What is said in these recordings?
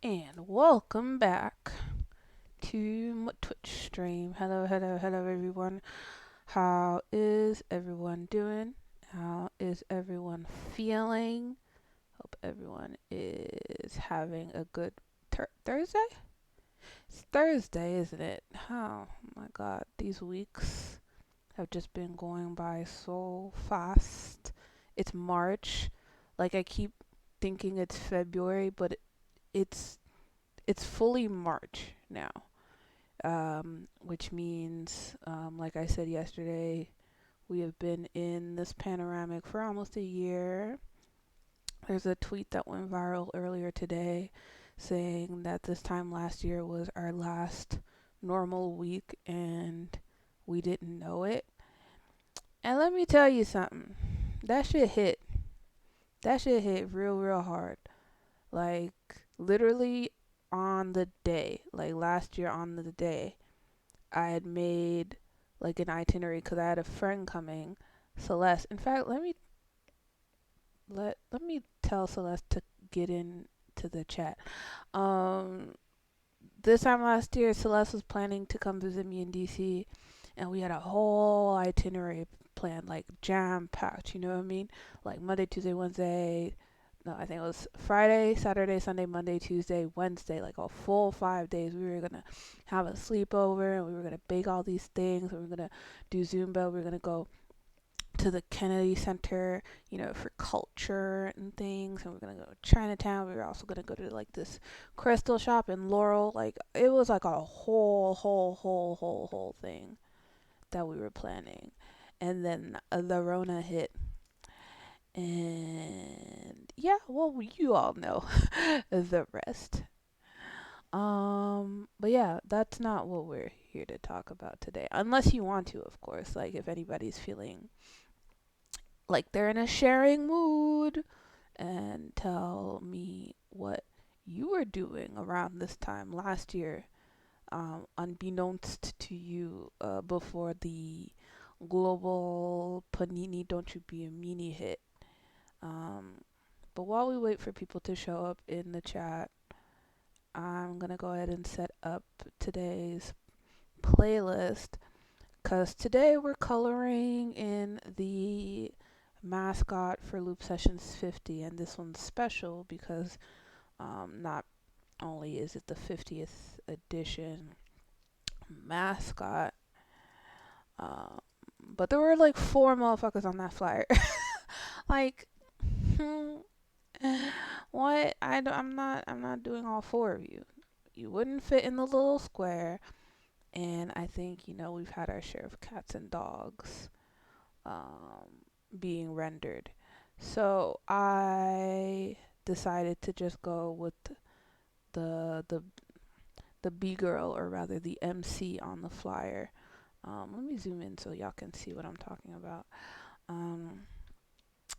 And welcome back to my Twitch stream. Hello, hello, hello, everyone. How is everyone doing? How is everyone feeling? Hope everyone is having a good Thursday? It's Thursday, isn't it? Oh my god, these weeks have just been going by so fast. It's March. Like I keep thinking it's February, but it's it's fully March now, which means, like I said yesterday, we have been in this panoramic for almost a year. There's a tweet that went viral earlier today saying that this time last year was our last normal week and we didn't know it. And let me tell you something. That shit hit. That shit hit real, real hard. Like, literally on the day, like last year on the day, I had made like an itinerary because I had a friend coming, Celeste. In fact, let me tell Celeste to get into the chat. Um, this time last year, Celeste was planning to come visit me in DC, and we had a whole itinerary planned, like jam packed. You know what I mean? Like Monday, Tuesday, Wednesday. No, I think it was Friday, Saturday, Sunday, Monday, Tuesday, Wednesday, like a full 5 days. We were gonna have a sleepover and we were gonna bake all these things. We were gonna do Zumba. We were gonna go to the Kennedy Center, for culture and things. And we're gonna go to Chinatown. We were also gonna go to like this crystal shop in Laurel. Like it was like a whole thing that we were planning. And then the Rona hit, and yeah, well, you all know the rest. But yeah, that's not what we're here to talk about today. Unless you want to, of course. Like if anybody's feeling like they're in a sharing mood and tell me what you were doing around this time last year, unbeknownst to you, before the global Panini Don't You Be a Meanie hit. Um, but while we wait for people to show up in the chat, I'm gonna go ahead and set up today's playlist because today we're coloring in the mascot for Loop Sessions 50, and this one's special because not only is it the 50th edition mascot, um, but there were like four motherfuckers on that flyer. Like, what? I'm not doing all four of you. You wouldn't fit in the little square, and I think we've had our share of cats and dogs being rendered. So I decided to just go with the the the B girl, or rather the MC on the flyer. Let me zoom in so y'all can see what I'm talking about. Um,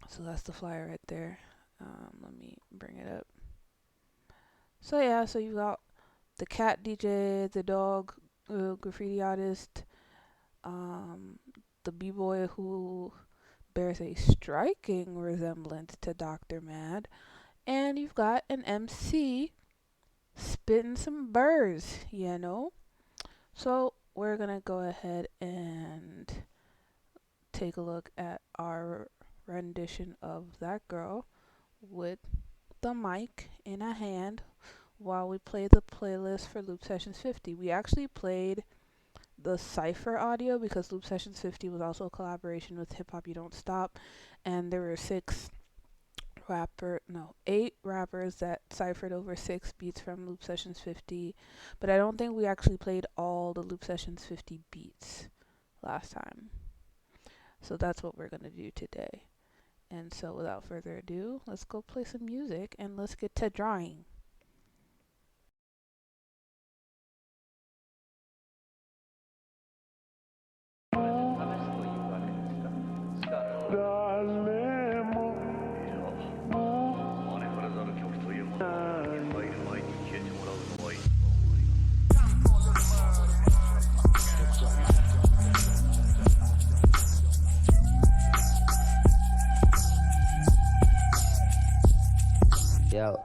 so that's the flyer right there. Let me bring it up. So yeah, so you got the cat DJ, the dog graffiti artist, um, the b-boy who bears a striking resemblance to Dr. Mad, and you've got an MC spitting some burrs. So we're gonna go ahead and take a look at our rendition of that girl with the mic in a hand while we play the playlist for Loop Sessions 50. We actually played the Cypher audio because Loop Sessions 50 was also a collaboration with Hip Hop You Don't Stop, and there were eight rappers that ciphered over 6 beats from Loop Sessions 50, but I don't think we actually played all the Loop Sessions 50 beats last time. So that's what we're going to do today. And so without further ado, let's go play some music and let's get to drawing. Yo.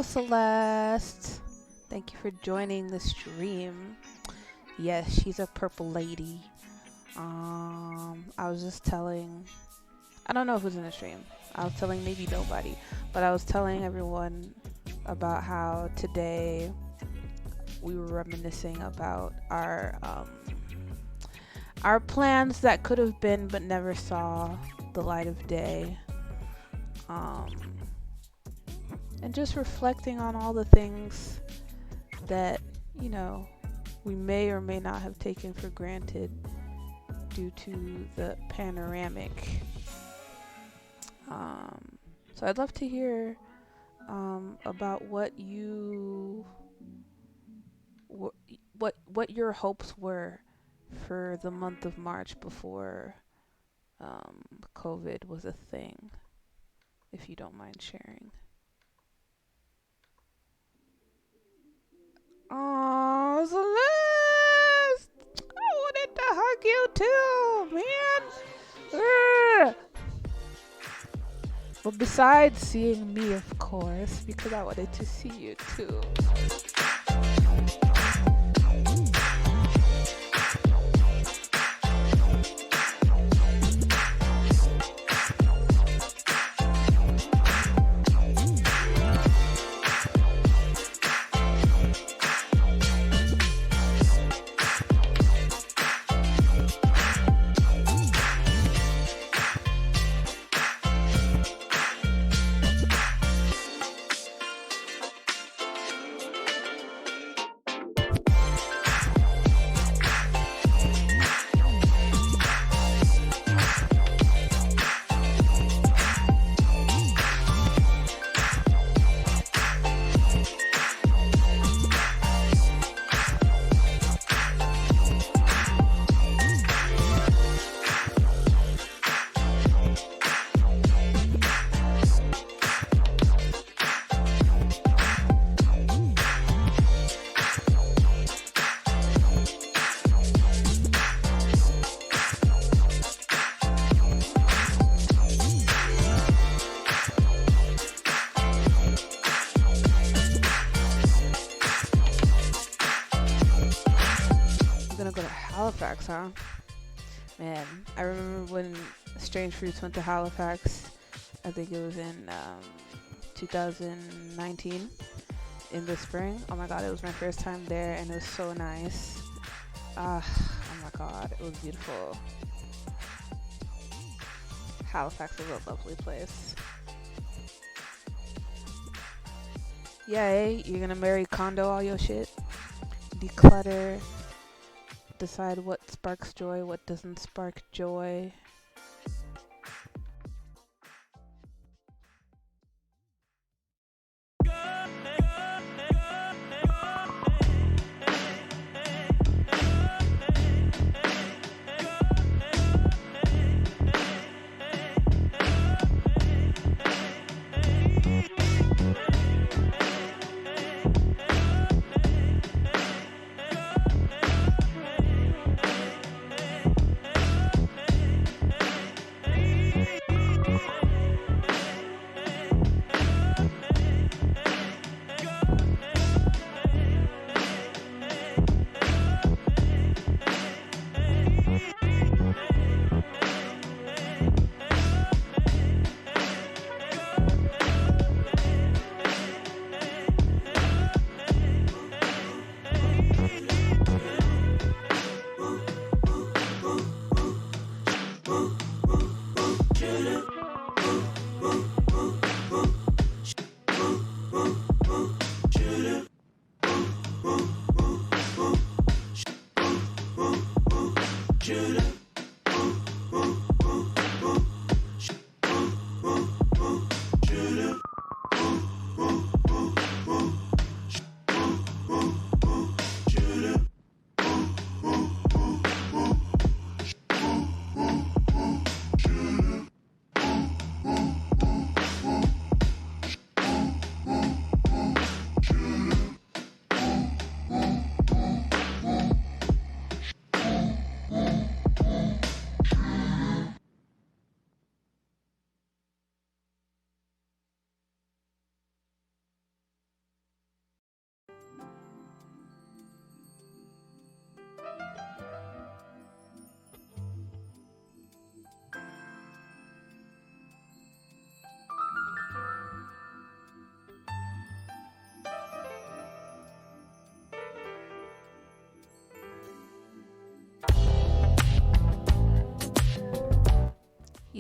Hello, Celeste. Thank you for joining the stream. Yes, she's a purple lady. I was just telling, I don't know who's in the stream. I was telling maybe nobody, but I was telling everyone about how today we were reminiscing about our plans that could have been but never saw the light of day. And just reflecting on all the things that, you know, we may or may not have taken for granted due to the panoramic. So I'd love to hear about what your hopes were for the month of March before COVID was a thing, if you don't mind sharing. Oh, Celeste! I wanted to hug you too, man! Ugh. Well, besides seeing me, of course, because I wanted to see you too. Halifax, huh? Man, I remember when Strange Fruits went to Halifax. I think it was in 2019 in the spring. Oh my god, it was my first time there and it was so nice. Oh my god, it was beautiful. Halifax is a lovely place. Yay, you're gonna marry condo all your shit? Declutter. Decide what sparks joy, what doesn't spark joy.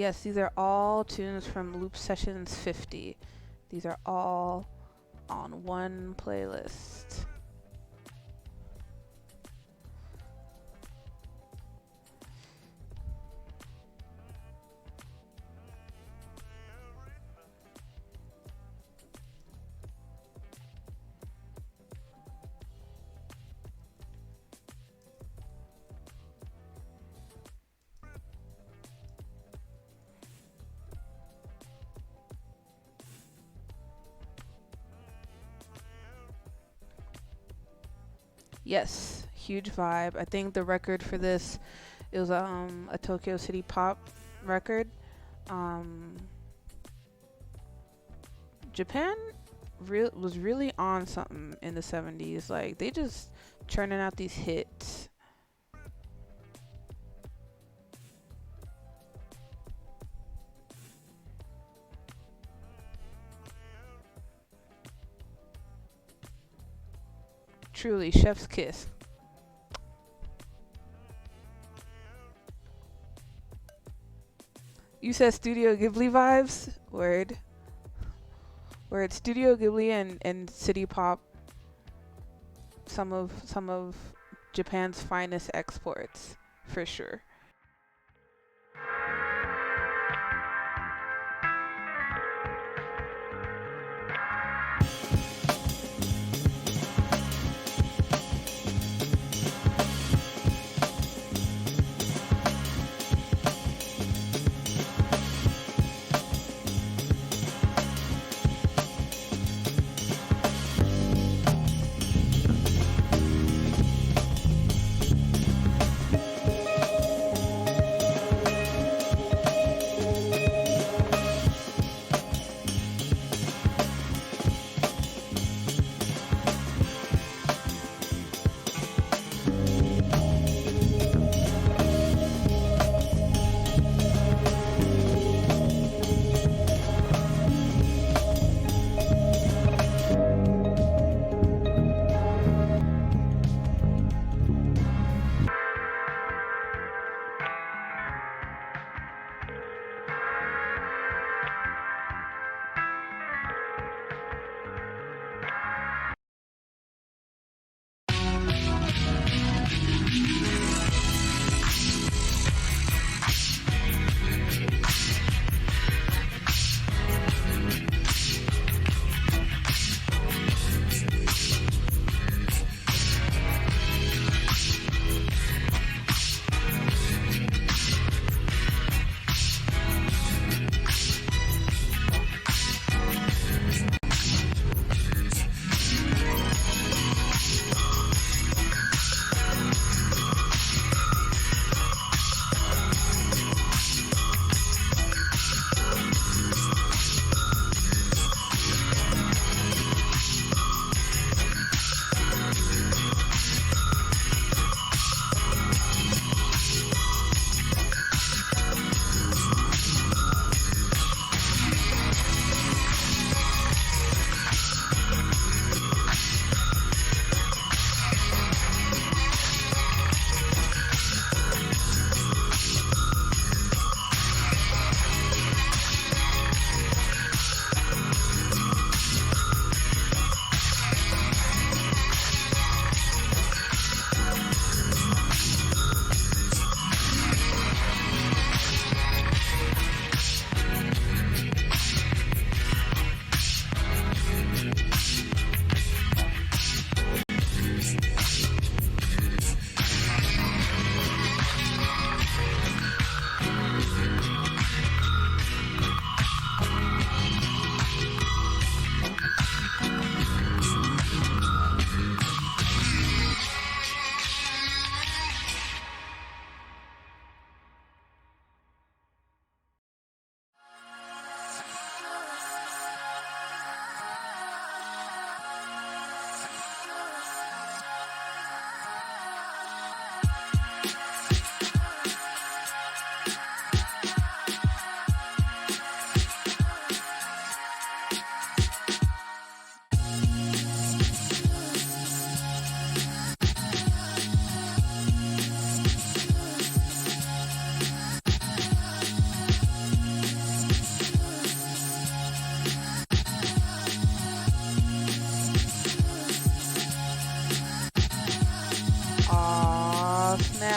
Yes, these are all tunes from Loop Sessions 50. These are all on one playlist. Yes, huge vibe. I think the record for this, it was a Tokyo City Pop record. Um, Japan was really on something in the 70s. Like they just churning out these hits. Truly, chef's kiss. You said Studio Ghibli vibes? Word. Word. Studio Ghibli and City Pop, some of Japan's finest exports, for sure.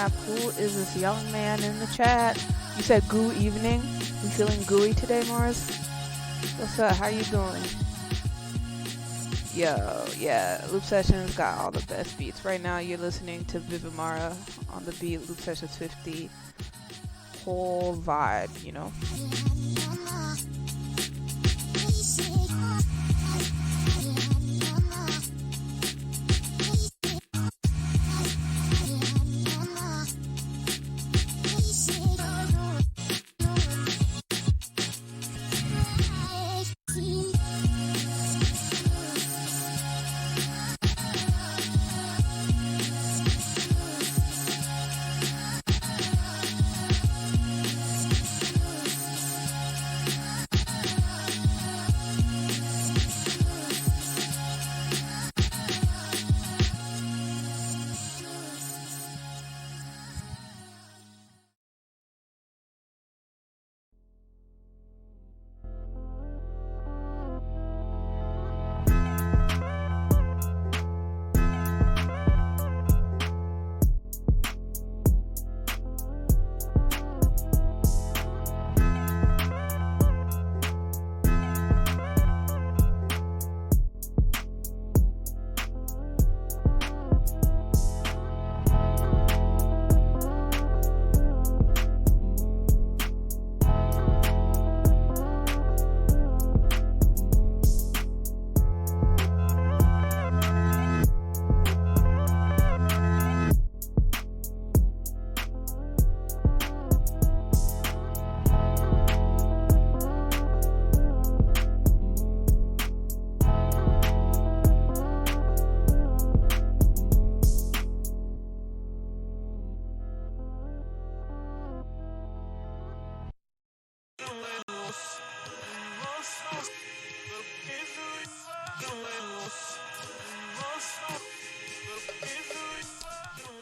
snap. Who is this young man in the chat? You said goo evening. You feeling gooey today, Mars? What's up? How you doing? Yo, yeah, Loop Sessions got all the best beats. Right now you're listening to Vivimara on the beat, Loop Sessions 50. Whole vibe, you know?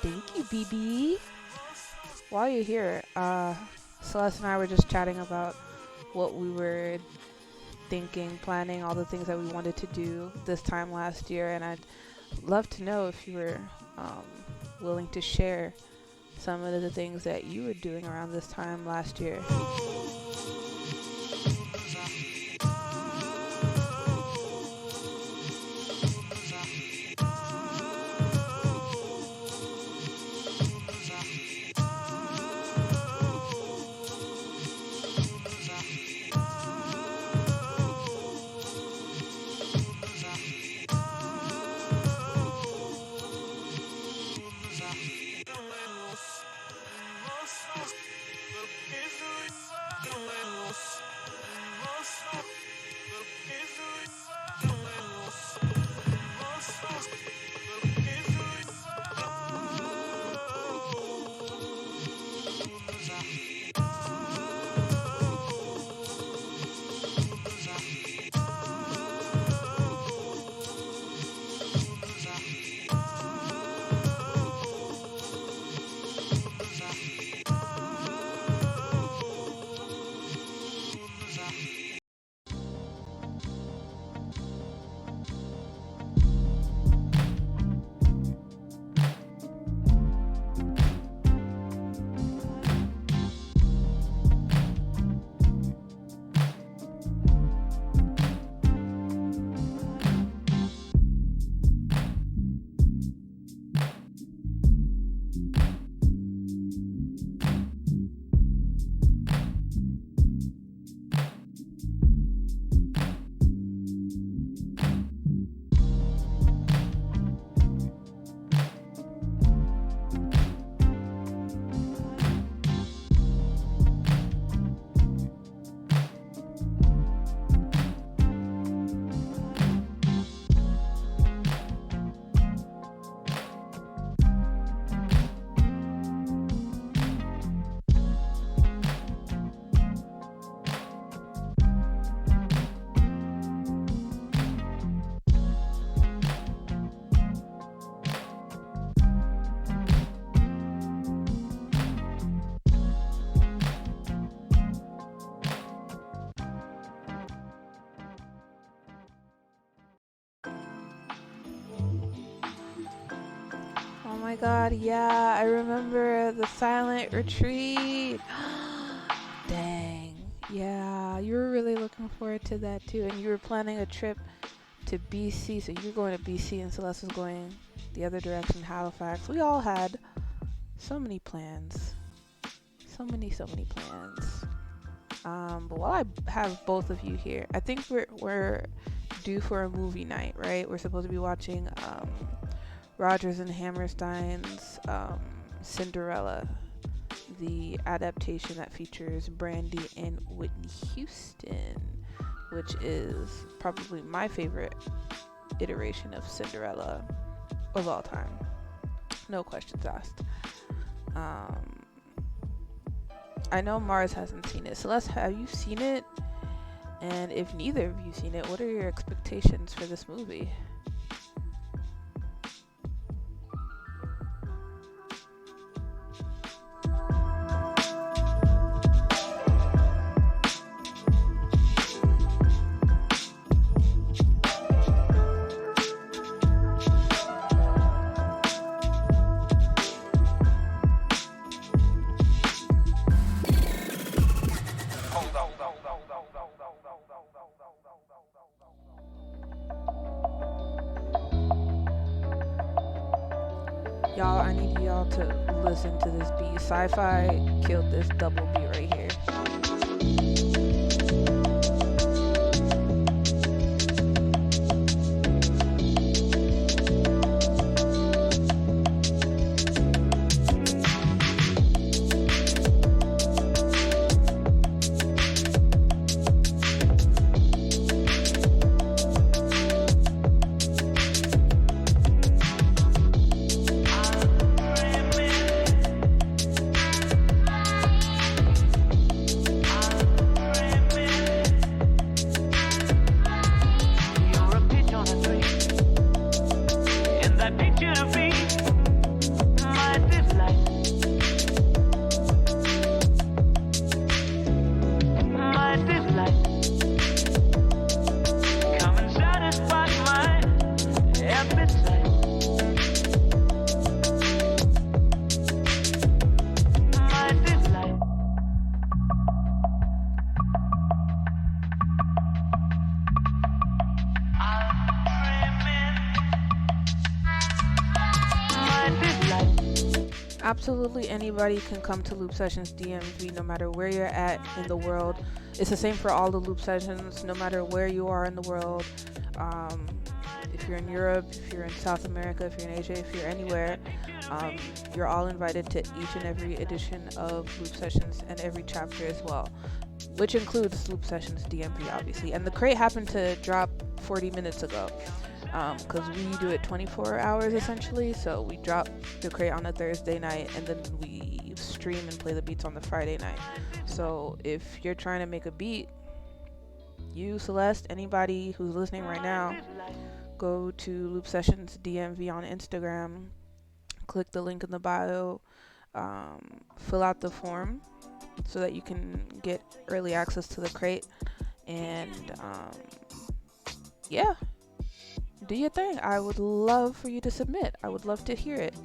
Thank you, BB. While you're here, Celeste and I were just chatting about what we were thinking, planning, all the things that we wanted to do this time last year, and I'd love to know if you were willing to share some of the things that you were doing around this time last year. my god, yeah, I remember the silent retreat. Dang. Yeah, you were really looking forward to that too. And you were planning a trip to BC. So you're going to BC and Celeste was going the other direction, Halifax. We all had so many plans. So many plans. But while I have both of you here, I think we're due for a movie night, right? We're supposed to be watching Rodgers and Hammerstein's Cinderella, the adaptation that features Brandy and Whitney Houston, which is probably my favorite iteration of Cinderella of all time. No questions asked. I know Mars hasn't seen it. Celeste, have you seen it? And if neither of you seen it, what are your expectations for this movie? Y'all, I need y'all to listen to this beat. Sci-Fi killed this double beat right here. Absolutely anybody can come to Loop Sessions DMV no matter where you're at in the world. It's the same for all the Loop Sessions, no matter where you are in the world. If you're in Europe, if you're in South America, if you're in Asia, if you're anywhere, you're all invited to each and every edition of Loop Sessions and every chapter as well, which includes Loop Sessions DMV, obviously. And the crate happened to drop 40 minutes ago. Because we do it 24 hours essentially, so we drop the crate on a Thursday night and then we stream and play the beats on the Friday night. So if you're trying to make a beat, you, Celeste, anybody who's listening right now, go to Loop Sessions DMV on Instagram, click the link in the bio, fill out the form so that you can get early access to the crate, and yeah, do your thing. I would love for you to submit. I would love to hear it.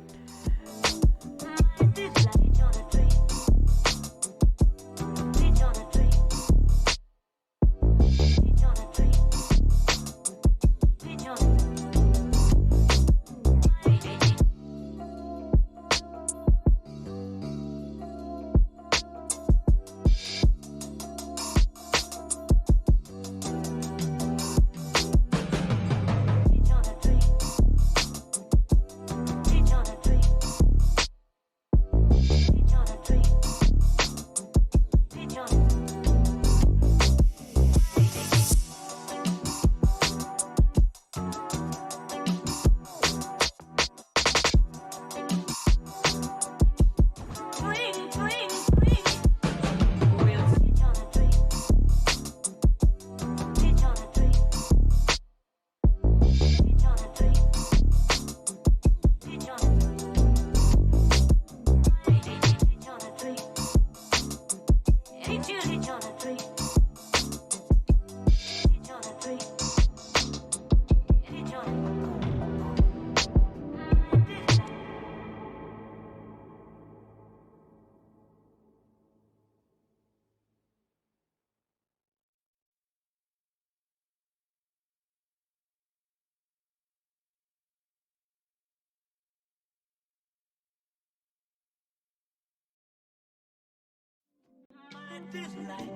this light.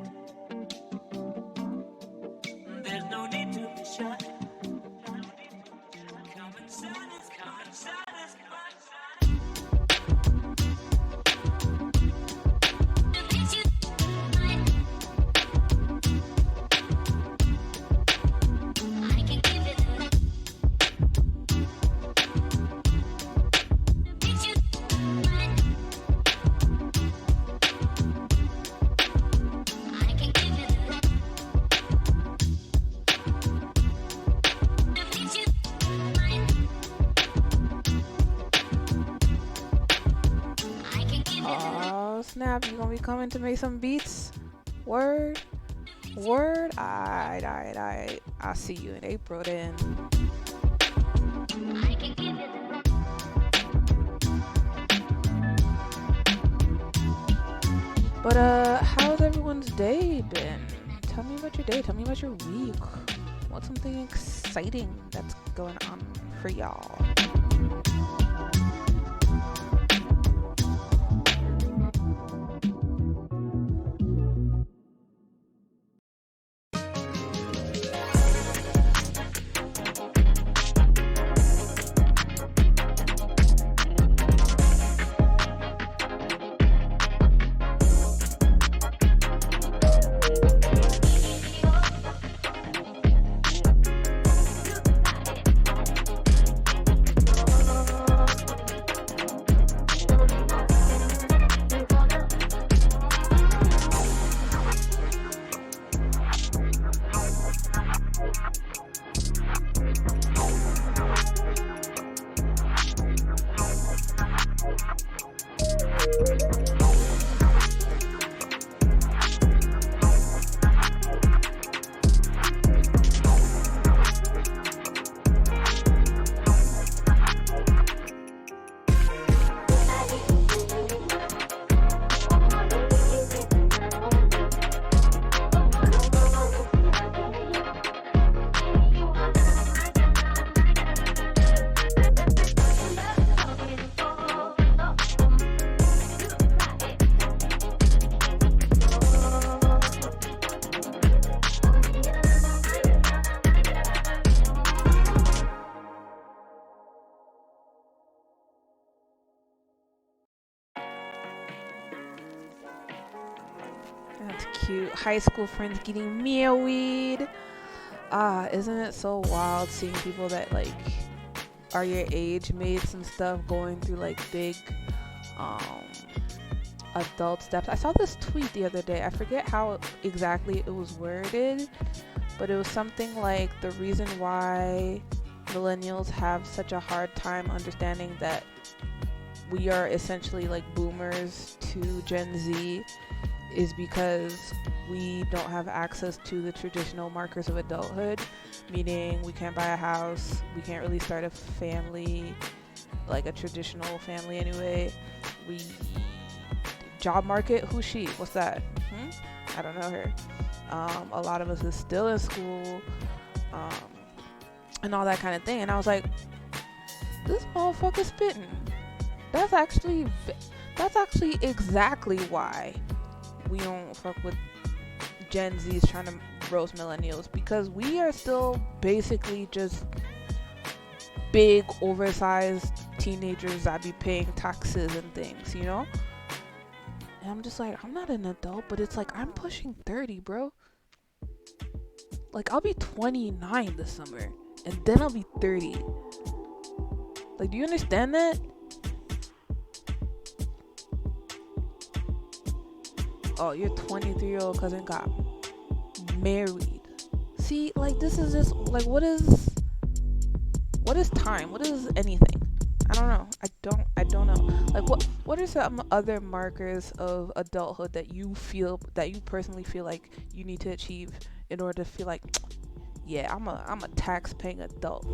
There's no need to be shy. Come inside us, come inside us, come Oh snap! You gonna be coming to make some beats? Word, word. Alright. I'll see you in April then. But how's everyone's day been? Tell me about your day. Tell me about your week. What's something exciting that's going on for y'all? That's cute. High school friends getting married. Isn't it so wild seeing people that like are your age mates and stuff going through like big um adult steps. I saw this tweet the other day. I forget how exactly it was worded, but it was something like the reason why millennials have such a hard time understanding that we are essentially like boomers to Gen Z is because we don't have access to the traditional markers of adulthood, meaning we can't buy a house, we can't really start a family, like a traditional family anyway. We job market, who's she? What's that? I don't know her. A lot of us is still in school, and all that kind of thing. And I was like, this motherfucker spitting. That's actually exactly why we don't fuck with Gen Z's trying to roast millennials, because we are still basically just big, oversized teenagers that be paying taxes and things, you know? And I'm just like, I'm not an adult, but it's like, I'm pushing 30, bro. Like, I'll be 29 this summer, and then I'll be 30. Like, do you understand that? Oh, your 23-year-old cousin got married. See, like, this is just, like, what is time? What is anything? I don't know. I don't know. Like, what are some other markers of adulthood that you personally feel like you need to achieve in order to feel like, yeah, I'm a tax-paying adult?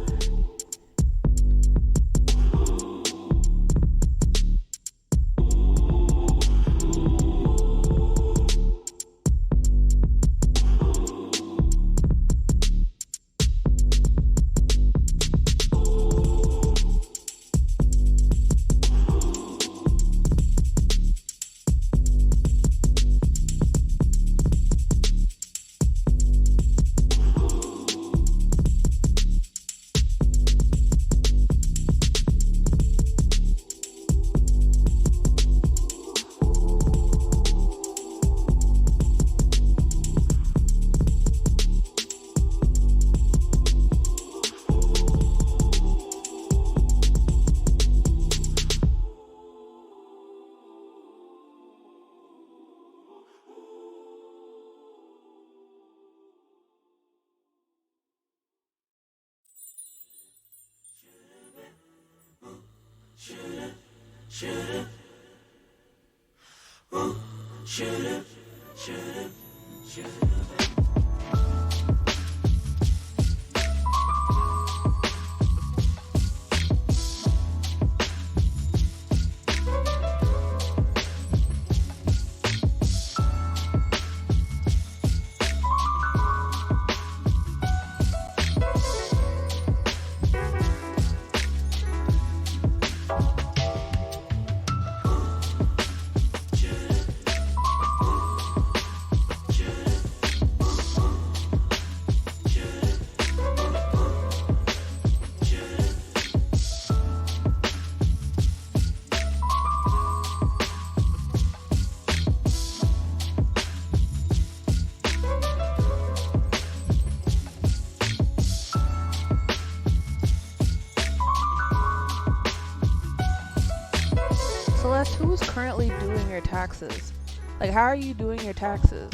Celeste, who's currently doing your taxes? Like, how are you doing your taxes?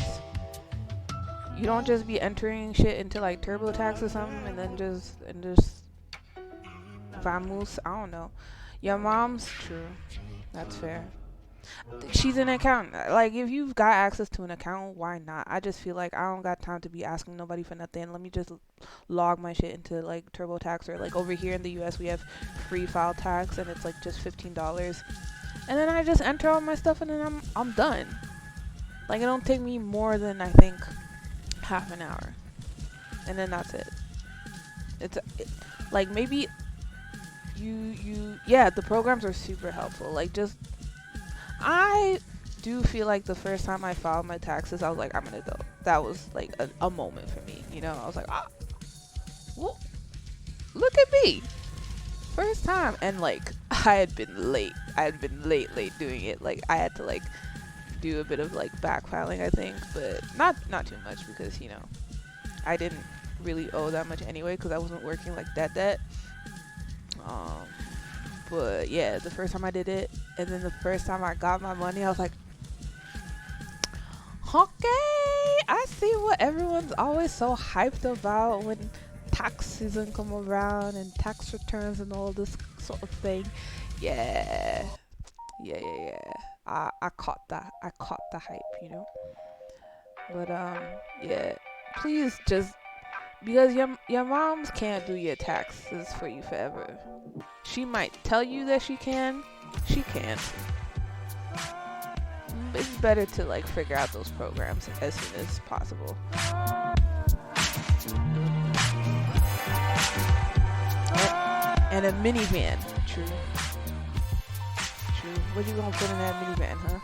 You don't just be entering shit into like TurboTax or something and then just Vamoose? I don't know. Your mom's true. That's fair. She's an accountant. Like, if you've got access to an account, why not? I just feel like I don't got time to be asking nobody for nothing. Let me just log my shit into like TurboTax, or like over here in the US we have free file tax and it's like just $15. And then I just enter all my stuff and then I'm done. Like, it don't take me more than I think half an hour. And then that's it. Like, maybe yeah, the programs are super helpful. Like, just I do feel like the first time I filed my taxes, I was like, I'm an adult. That was like a moment for me, you know. I was like, well, look at me, first time. And like, I had been late doing it. Like, I had to like do a bit of like backfiling, I think, but not too much, because you know I didn't really owe that much anyway because I wasn't working like that. But yeah, the first time I did it, and then the first time I got my money, I was like, okay, I see what everyone's always so hyped about when tax season come around and tax returns and all this sort of thing. Yeah. I caught that. I caught the hype, you know. But yeah. Please just, because your moms can't do your taxes for you forever. She might tell you that she can. She can't. It's better to like figure out those programs as soon as possible. And a minivan. True. What you gonna put in that minivan, huh?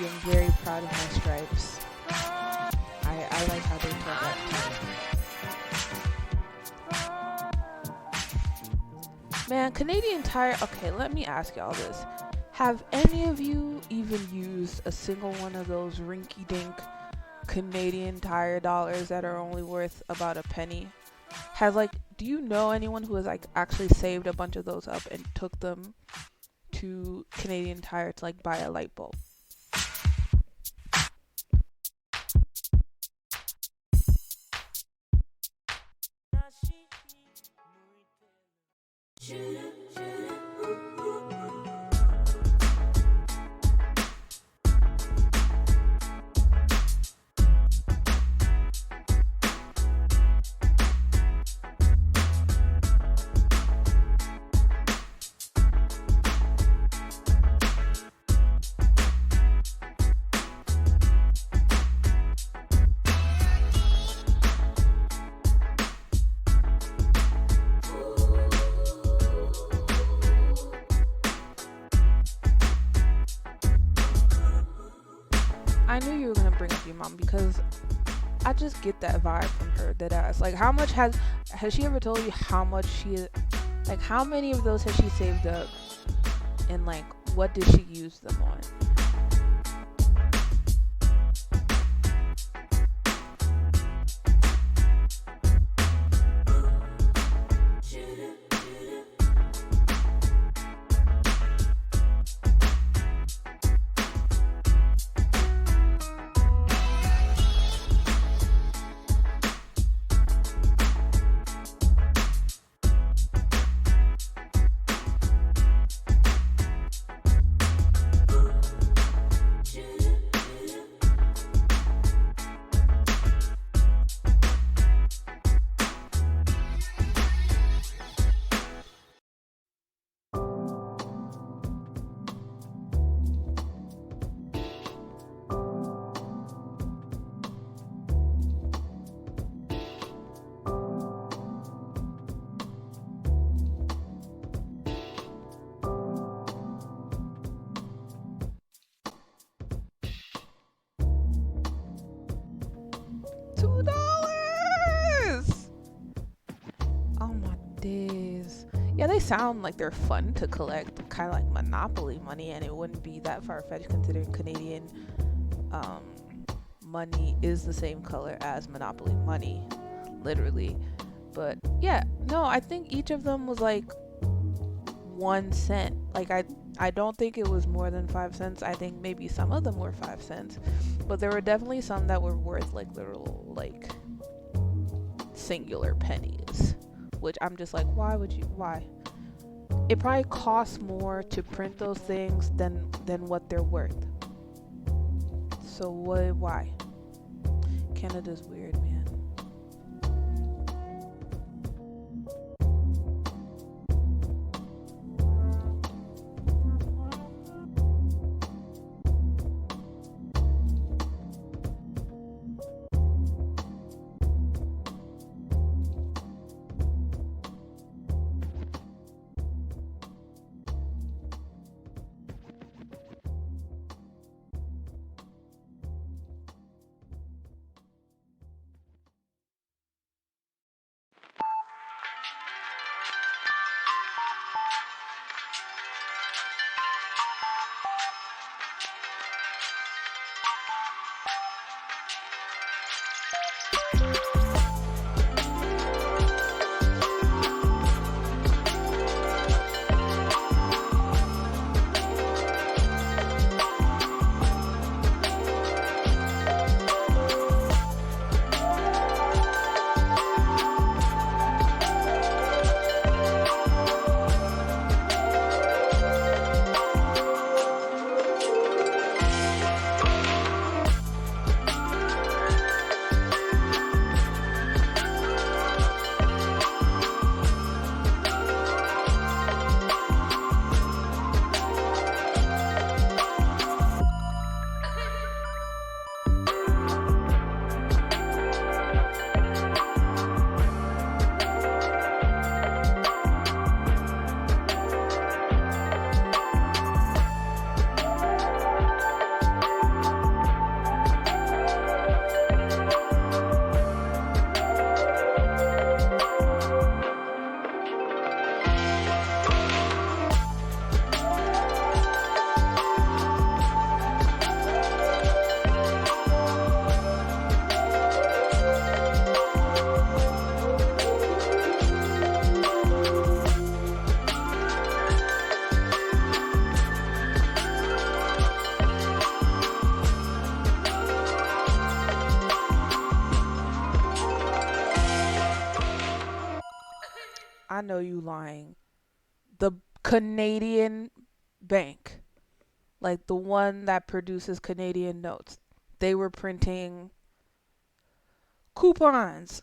I'm very proud of my stripes. I like how they turned out too. Man, Canadian Tire. Okay, let me ask y'all this. Have any of you even used a single one of those rinky dink Canadian Tire dollars that are only worth about a penny? Do you know anyone who has like actually saved a bunch of those up and took them to Canadian Tire to like buy a light bulb? I knew you were gonna bring up your mom because I just get that vibe from her. That ass. Like, how much has she ever told you how much like how many of those has she saved up, and like what did she use them on? $2. Oh my days. Yeah, they sound like they're fun to collect, kind of like Monopoly money, and it wouldn't be that far fetched considering Canadian um, money is the same color as Monopoly money, literally. But yeah, no, I think each of them was like 1 cent. Like I don't think it was more than 5 cents. I think maybe some of them were 5 cents, but there were definitely some that were worth like literal like singular pennies, which I'm just like, why? It probably costs more to print those things than what they're worth. So why? Canada's weird, man. I know you lying. The Canadian bank, like the one that produces Canadian notes, they were printing coupons.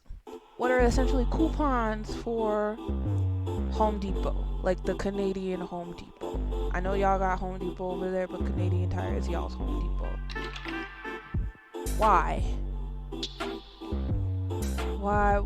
What are essentially coupons for Home Depot, like the Canadian Home Depot. I know y'all got Home Depot over there, but Canadian Tire is y'all's Home Depot. Why? Why?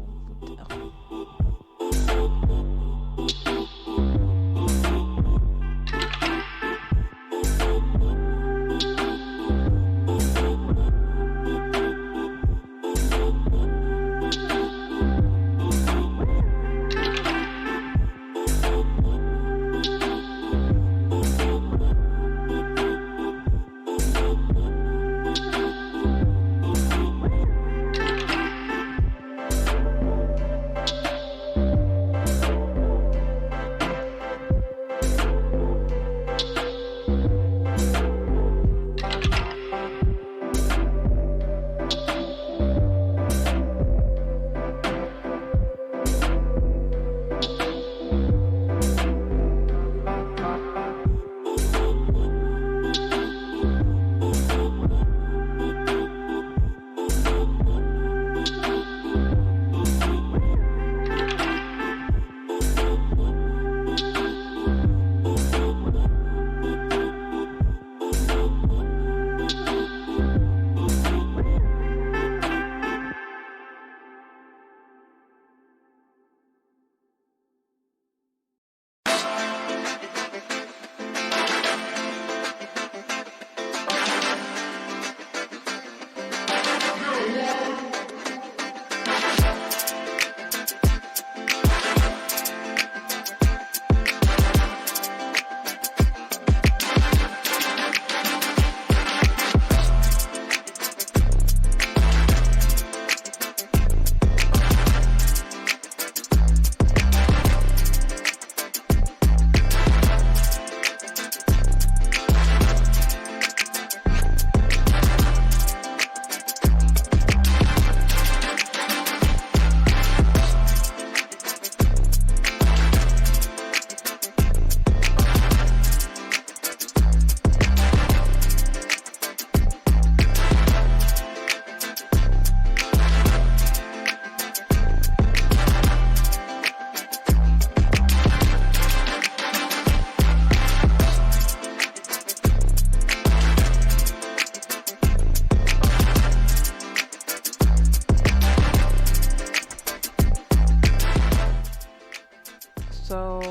So,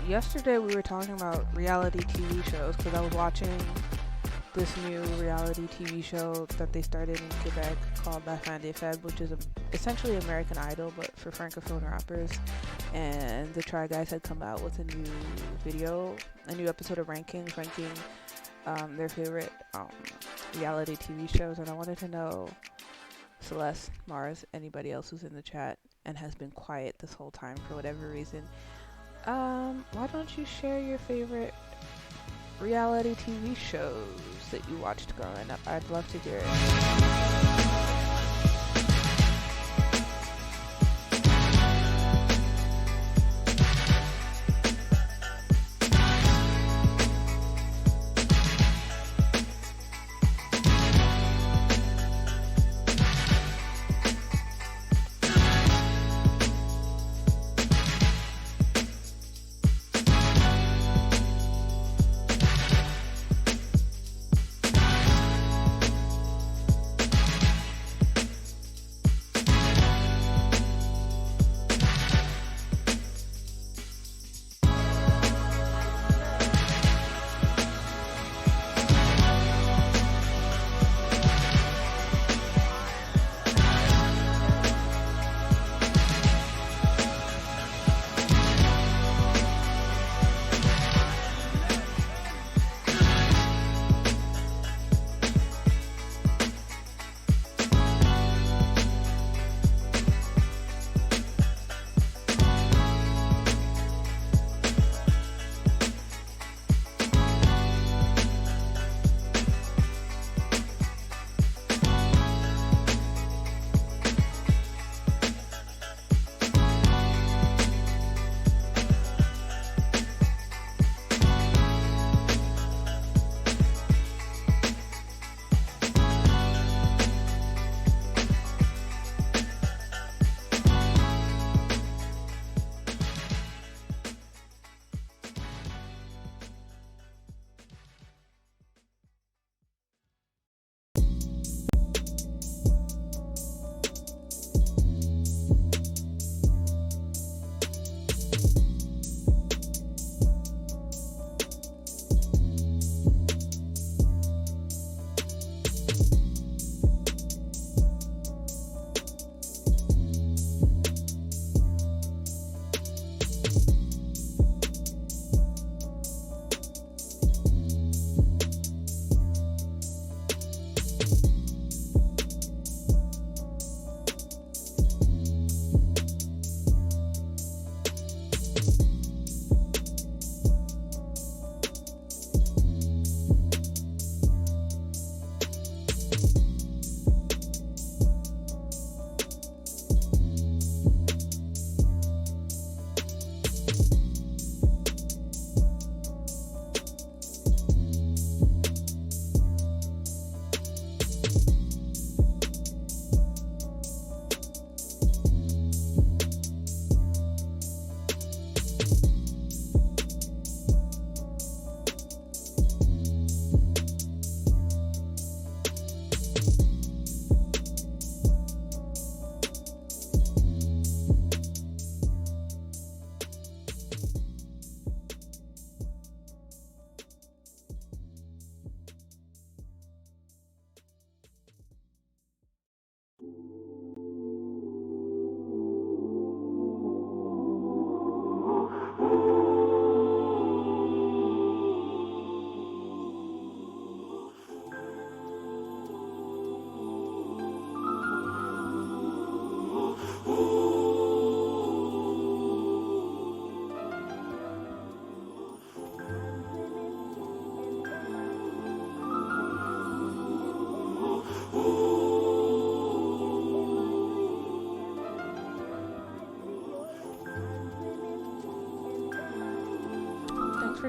yesterday we were talking about reality TV shows because I was watching this new reality TV show that they started in Quebec called La Fin des Fêtes, which is essentially American Idol but for francophone rappers. And the Try Guys had come out with a new episode of ranking their favorite reality TV shows. And I wanted to know, Celeste, Mars, anybody else who's in the chat and has been quiet this whole time for whatever reason, why don't you share your favorite reality TV shows that you watched growing up? I'd love to hear it.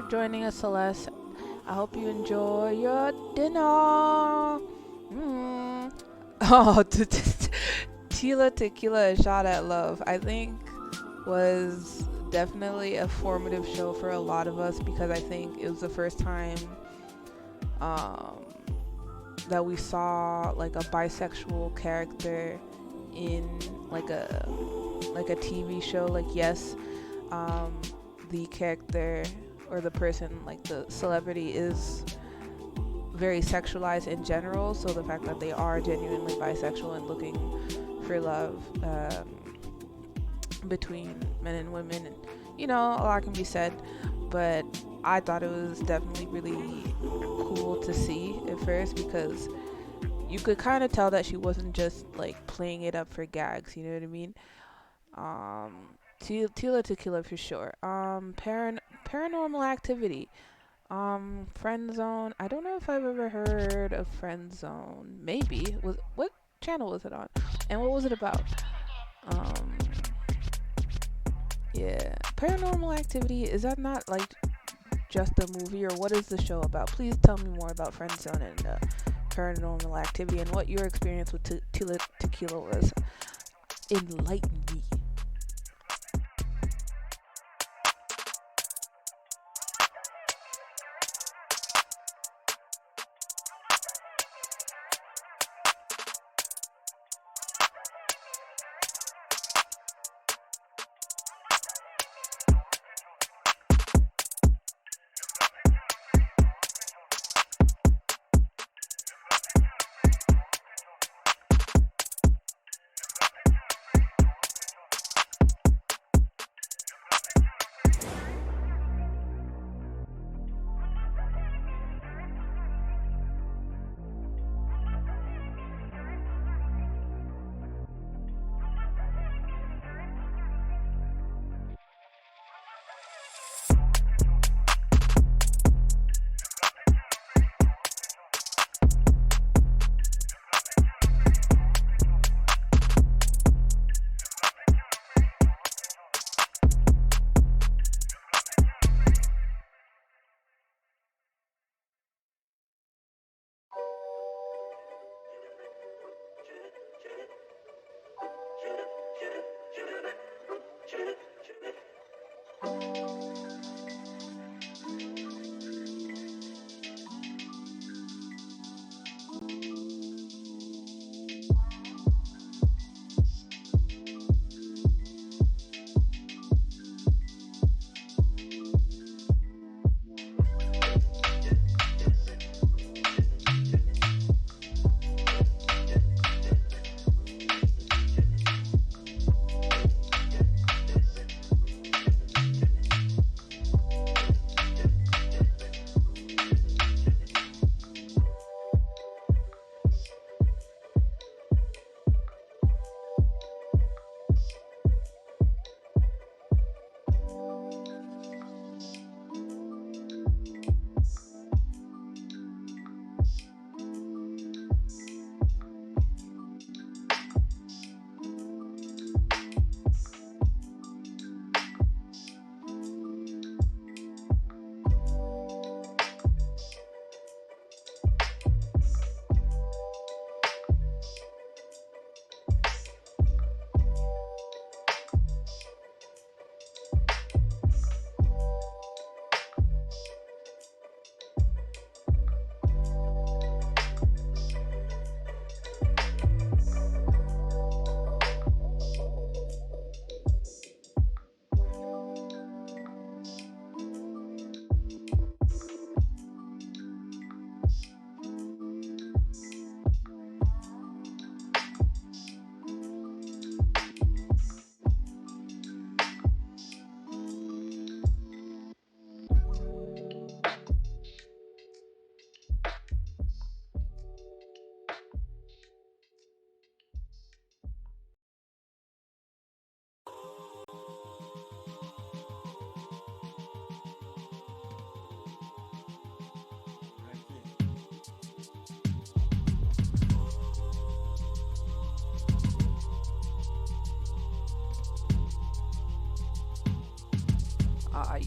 for joining us, Celeste. I hope you enjoy your dinner. Mm. Oh, Tila Tequila, a shot at love. I think was definitely a formative show for a lot of us because I think it was the first time um, that we saw like a bisexual character in like a TV show. Like yes, um, the character or the person, like the celebrity, is very sexualized in general. So the fact that they are genuinely bisexual and looking for love between men and women, and a lot can be said, but I thought it was definitely really cool to see at first because you could kind of tell that she wasn't just like playing it up for gags. You know what I mean? Tila Tequila for sure. Paranormal Activity. Friend Zone. I don't know if I've ever heard of Friend Zone. Maybe. What channel was it on? And what was it about? Um, yeah. Paranormal Activity. Is that not like just a movie, or what is the show about? Please tell me more about Friend Zone and Paranormal Activity and what your experience with Tila Tequila was. Enlighten me.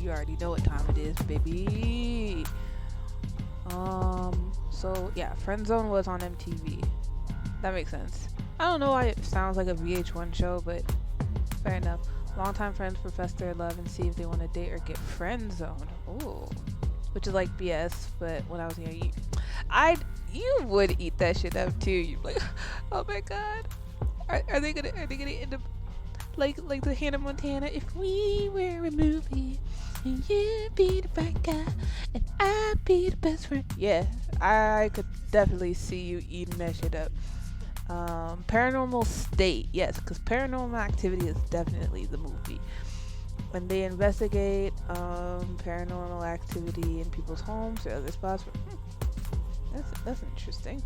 you already know what time it is, baby. So yeah, Friend Zone was on MTV. That makes sense. I don't know why it sounds like a VH1 show, but fair enough. Longtime friends profess their love and see if they want to date or get friend zoned. Ooh, which is like BS. But when I was young, you would eat that shit up too. You're like, oh my god, are they gonna end up like the Hannah Montana? If we were a movie, and you'd be the bad guy, and I'd be the best friend. Yeah, I could definitely see you eating that shit up. Paranormal State, yes, because Paranormal Activity is definitely the movie. When they investigate paranormal activity in people's homes or other spots, that's interesting.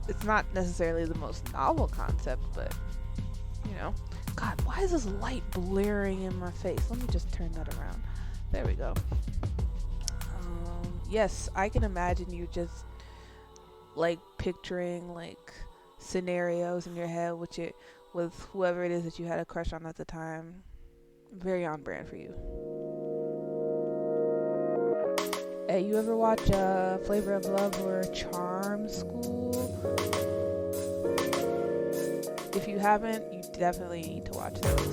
It's not necessarily the most novel concept, but you know, God, why is this light blaring in my face? Let me just turn that around. There we go. Yes, I can imagine you just like picturing like scenarios in your head with whoever it is that you had a crush on at the time. Very on brand for you. Hey, you ever watch Flavor of Love or Charm School? If you haven't, you definitely need to watch those.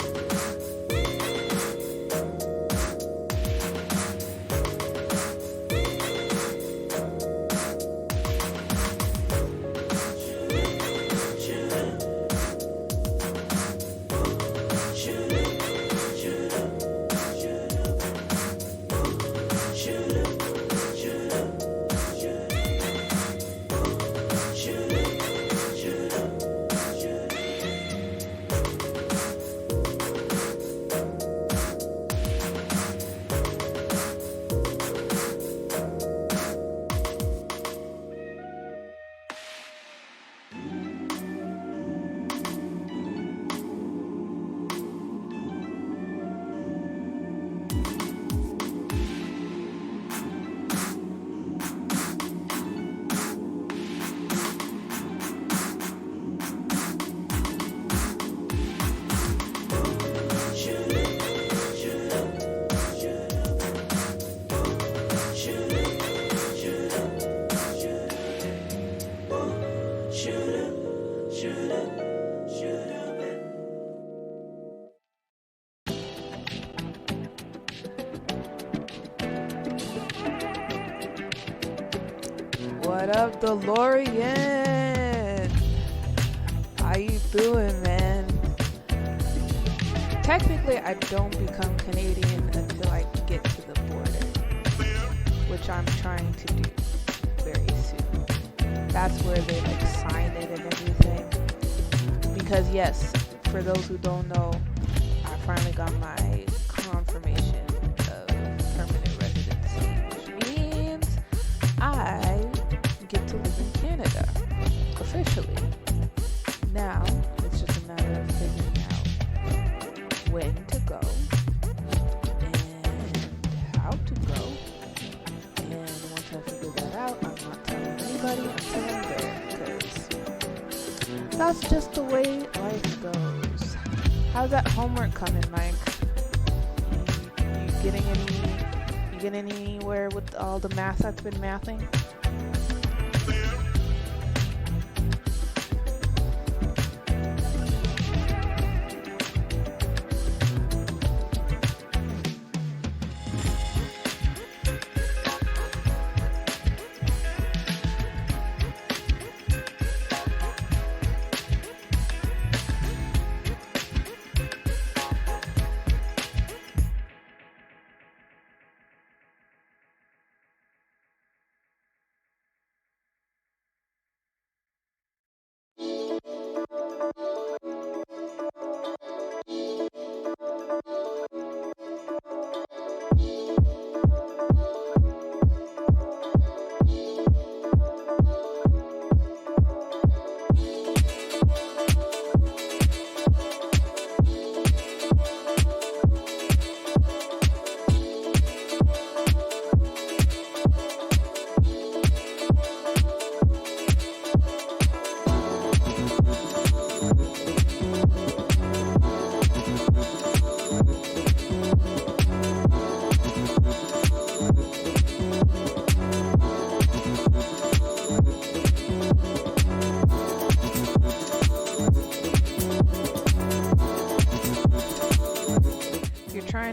What up, DeLorean? How you doing, man? Technically, I don't become Canadian until I get to the border, which I'm trying to do very soon. That's where they like sign it and everything. Because yes, for those who don't know, I finally got my confirmation of permanent residency, which means I get to live in Canada officially. Now it's just a matter of figuring out when to go and how to go. And once I figure that out, I'm not telling anybody until I'm there, because that's just the way life goes. How's that homework coming, Mike? You getting anywhere with all the math that's been mathing?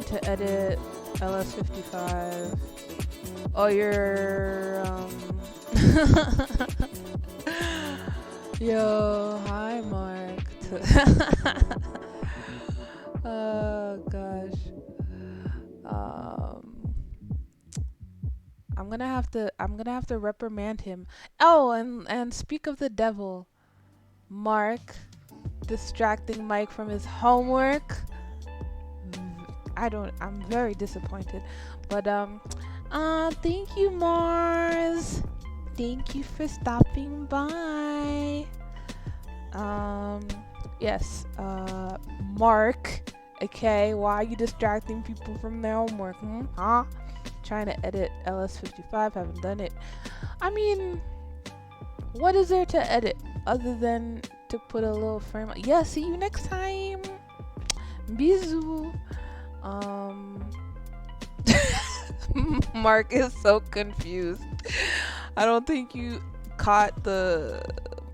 to edit LS55. Oh, you're Yo, hi Mark. Oh gosh. I'm gonna have to reprimand him. Oh, and speak of the devil, Mark distracting Mike from his homework. I'm very disappointed. But thank you, Mars. Thank you for stopping by. Yes, Mark. Okay, why are you distracting people from their homework? Huh? Trying to edit LS55, haven't done it. I mean, what is there to edit other than to put a little frame? Yeah, see you next time. Bisous. Mark is so confused. I don't think you caught the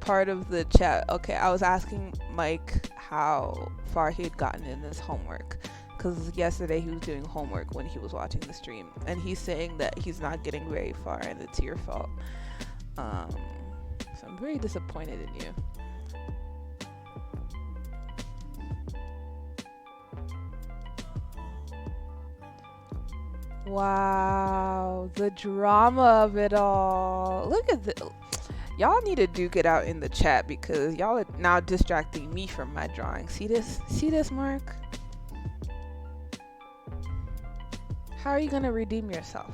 part of the chat. Okay, I was asking Mike how far he had gotten in his homework, because yesterday he was doing homework when he was watching the stream, and he's saying that he's not getting very far and it's your fault. So I'm very disappointed in you. Wow, the drama of it all. Look at this. Y'all need to duke it out in the chat, because y'all are now distracting me from my drawing. See this? See this, Mark? How are you gonna redeem yourself?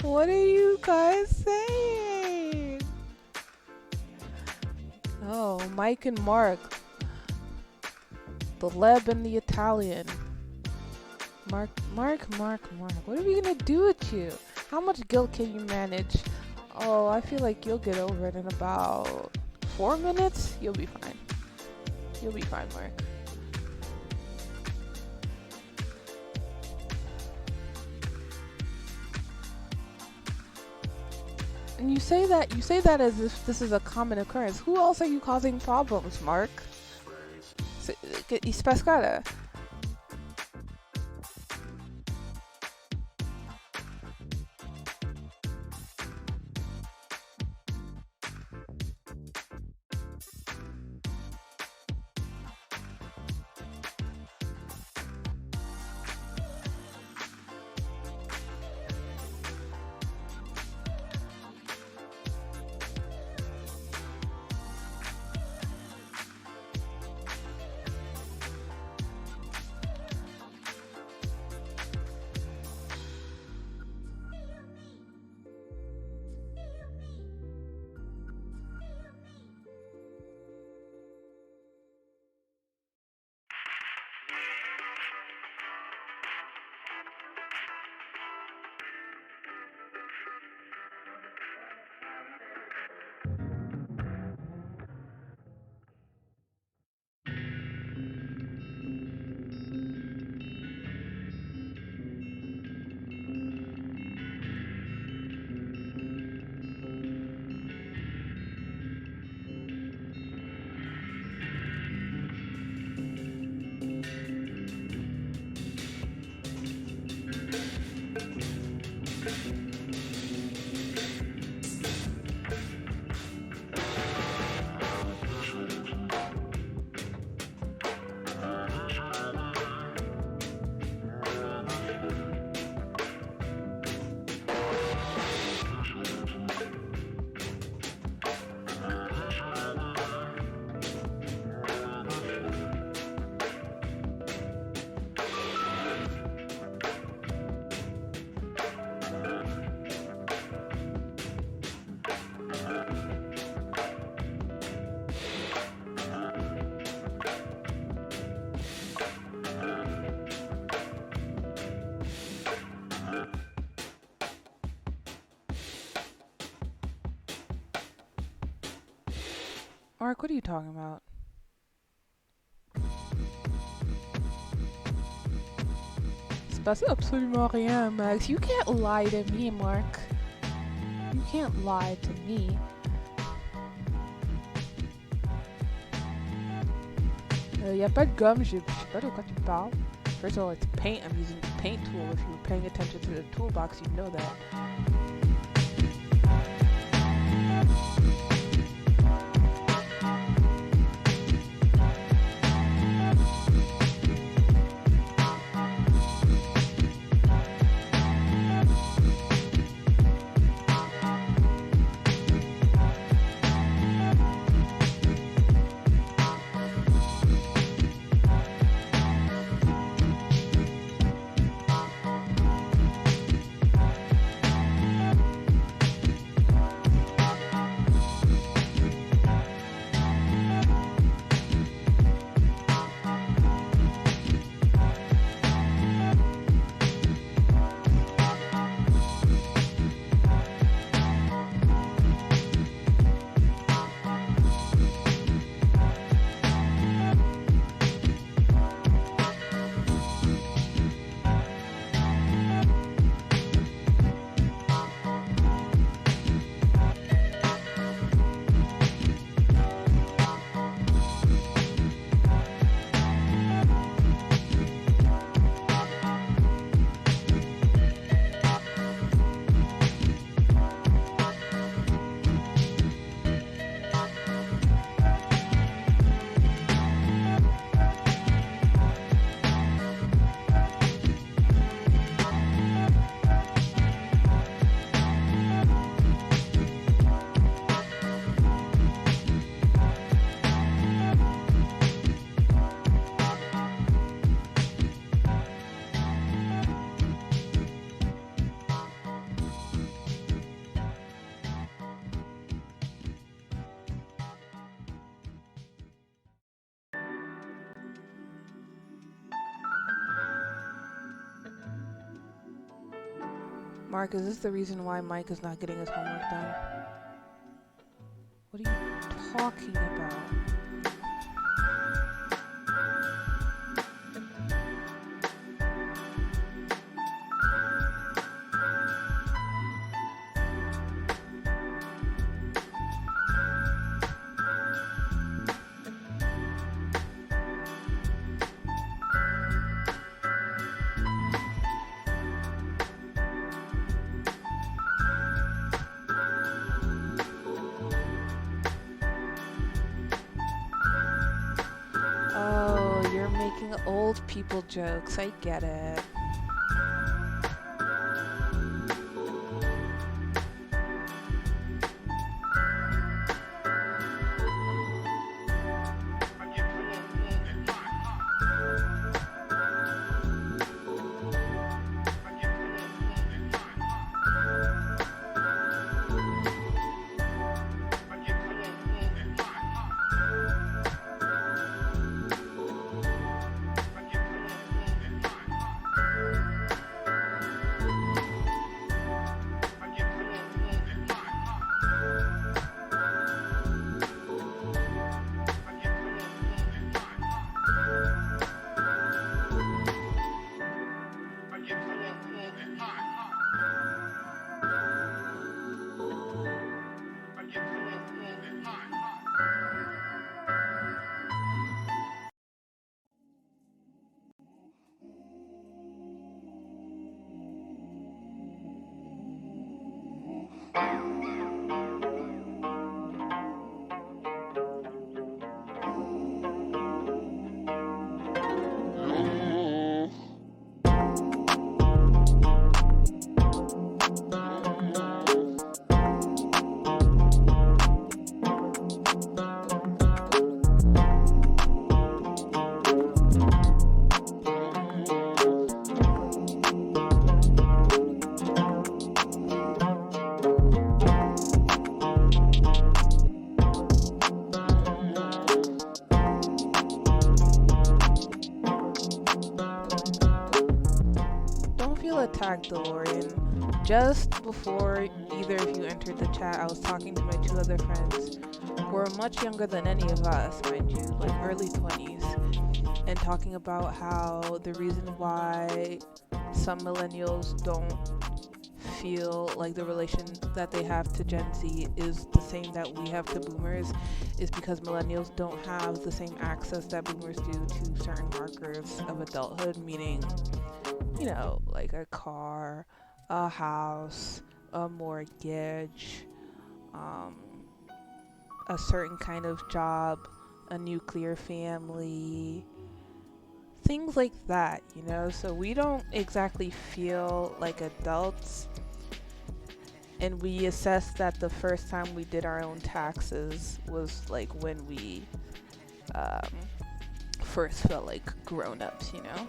What are you guys saying? Oh, Mike and Mark. The Leb and the Italian. Mark. What are we gonna do with you? How much guilt can you manage? Oh, I feel like you'll get over it in about 4 minutes. You'll be fine. You'll be fine, Mark. And you say that as if this is a common occurrence. Who else are you causing problems, Mark? Pescada. Mark, what are you talking about? C'est passé absolument rien, Max. You can't lie to me, Mark. You can't lie to me. Y a pas de gomme, je sais pas de quoi tu parles. First of all, it's paint. I'm using the paint tool. If you were paying attention to the toolbox, you'd know that. Mark, is this the reason why Mike is not getting his homework done? What are you talking about? Oh, you're making old people jokes. I get it. Attacked, DeLorean. Just before either of you entered the chat, I was talking to my two other friends, were much younger than any of us, mind you, like early 20s, and talking about how the reason why some millennials don't feel like the relation that they have to Gen Z is the same that we have to boomers is because millennials don't have the same access that boomers do to certain markers of adulthood, meaning, you know, like a car, a house, a mortgage, um, a certain kind of job, a nuclear family, things like that, you know? So we don't exactly feel like adults. And we assessed that the first time we did our own taxes was like when we um, first felt like grown ups, you know?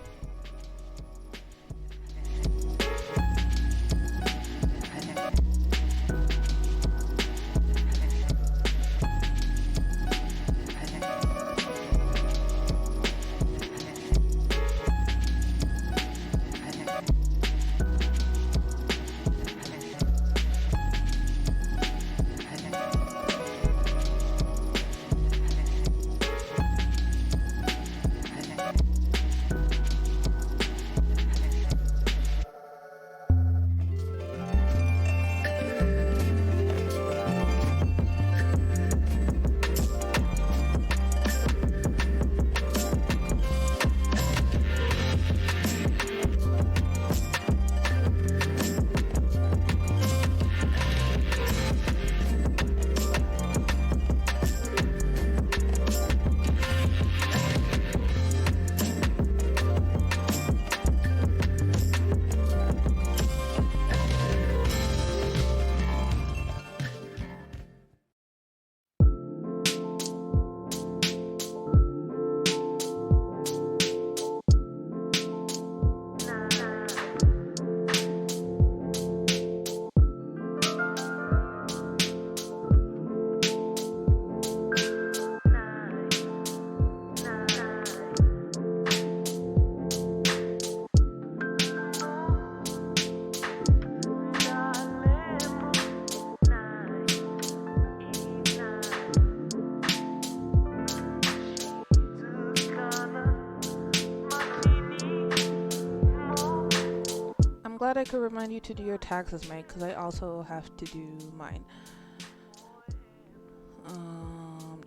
I'm glad I could remind you to do your taxes, Mike, because I also have to do mine.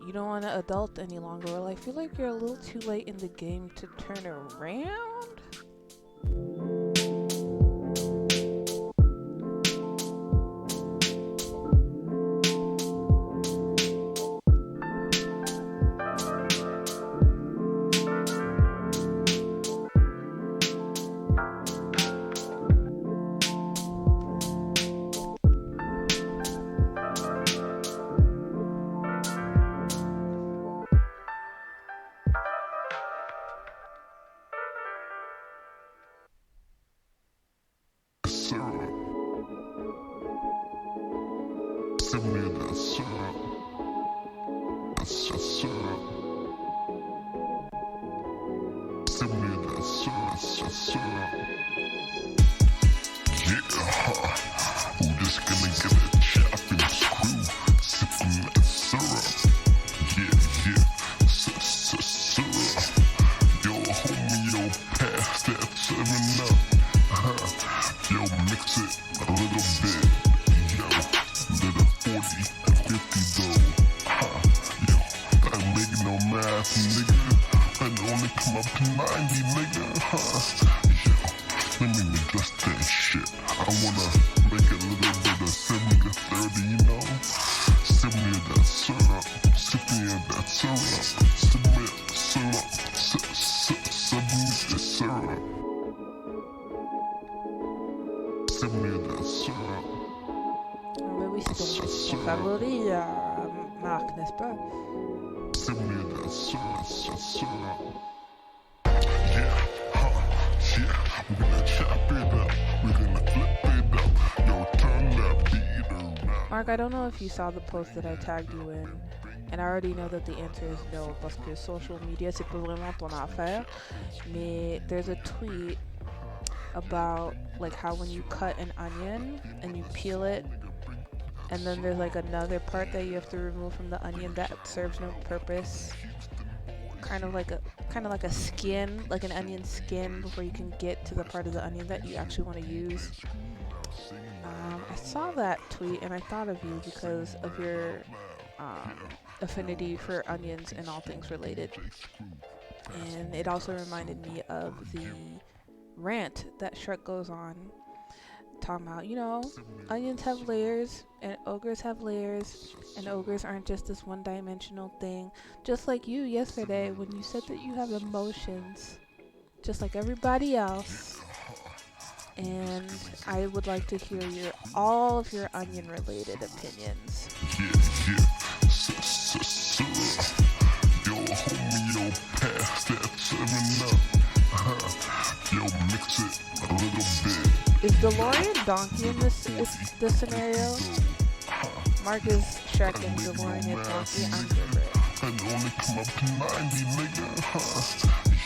You don't want to adult any longer. Well, I feel like you're a little too late in the game to turn around. Favori, Marc, n'est-ce pas? Mark, I don't know if you saw the post that I tagged you in, and I already know that the answer is no, parce que social media, c'est pas vraiment ton affaire, mais there's a tweet about like how when you cut an onion and you peel it, And then there's like another part that you have to remove from the onion that serves no purpose. Kind of like a skin, like an onion skin, before you can get to the part of the onion that you actually want to use. I saw that tweet and I thought of you because of your affinity for onions and all things related. And it also reminded me of the rant that Shrek goes on, talking about, onions have layers and ogres have layers, and ogres aren't just this one-dimensional thing. Just like you yesterday when you said that you have emotions, just like everybody else. And I would like to hear all of your onion-related opinions. Yo, homie, yo, pass that 7 up. Yo, mix it a little bit. Is DeLorean Donkey in this scenario? Mark is Shrek and DeLorean is Donkey. I'm Gilbert. And only come up to 90, nigga.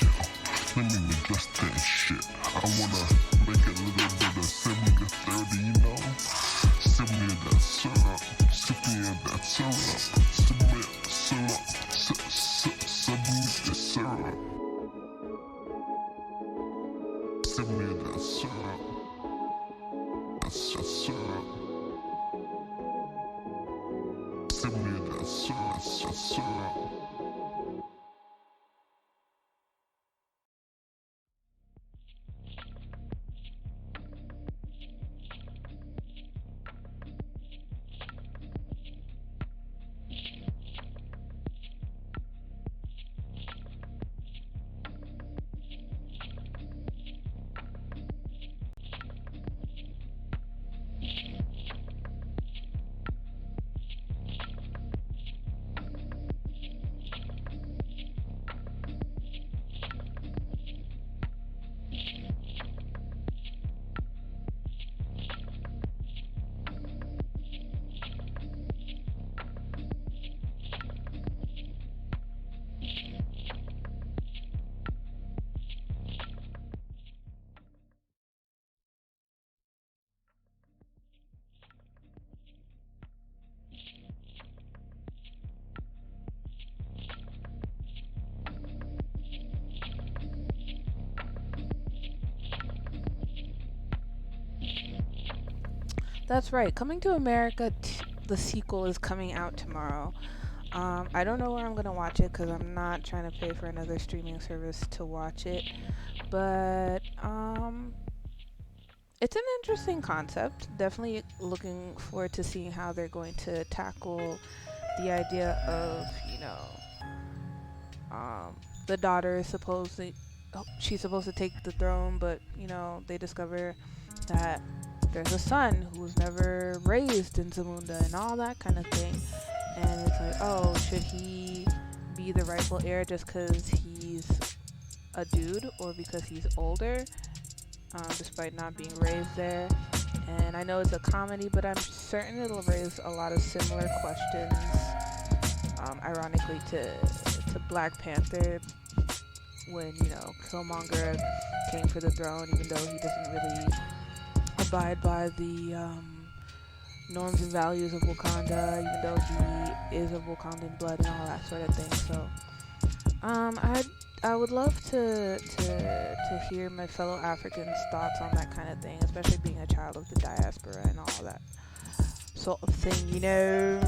Yo, let me adjust that shit. I wanna make a little bit of 70 to 30, you know? 70 of that syrup, 70 of that syrup, 70 syrup, 70 the syrup. 70 of that syrup. That's just syrup. 70 of that syrup, that's just syrup. That's right. Coming to America, the sequel is coming out tomorrow. I don't know where I'm gonna watch it because I'm not trying to pay for another streaming service to watch it. But it's an interesting concept. Definitely looking forward to seeing how they're going to tackle the idea of, the daughter is she's supposed to take the throne, but they discover that there's a son who was never raised in Zamunda and all that kind of thing. And it's like, oh, should he be the rightful heir just because he's a dude or because he's older, despite not being raised there? And I know it's a comedy, but I'm certain it'll raise a lot of similar questions, ironically, to Black Panther, when, Killmonger came for the throne, even though he doesn't really abide by the norms and values of Wakanda, even though he is of Wakandan blood and all that sort of thing. So I would love to hear my fellow Africans' thoughts on that kind of thing, especially being a child of the diaspora and all that sort of thing.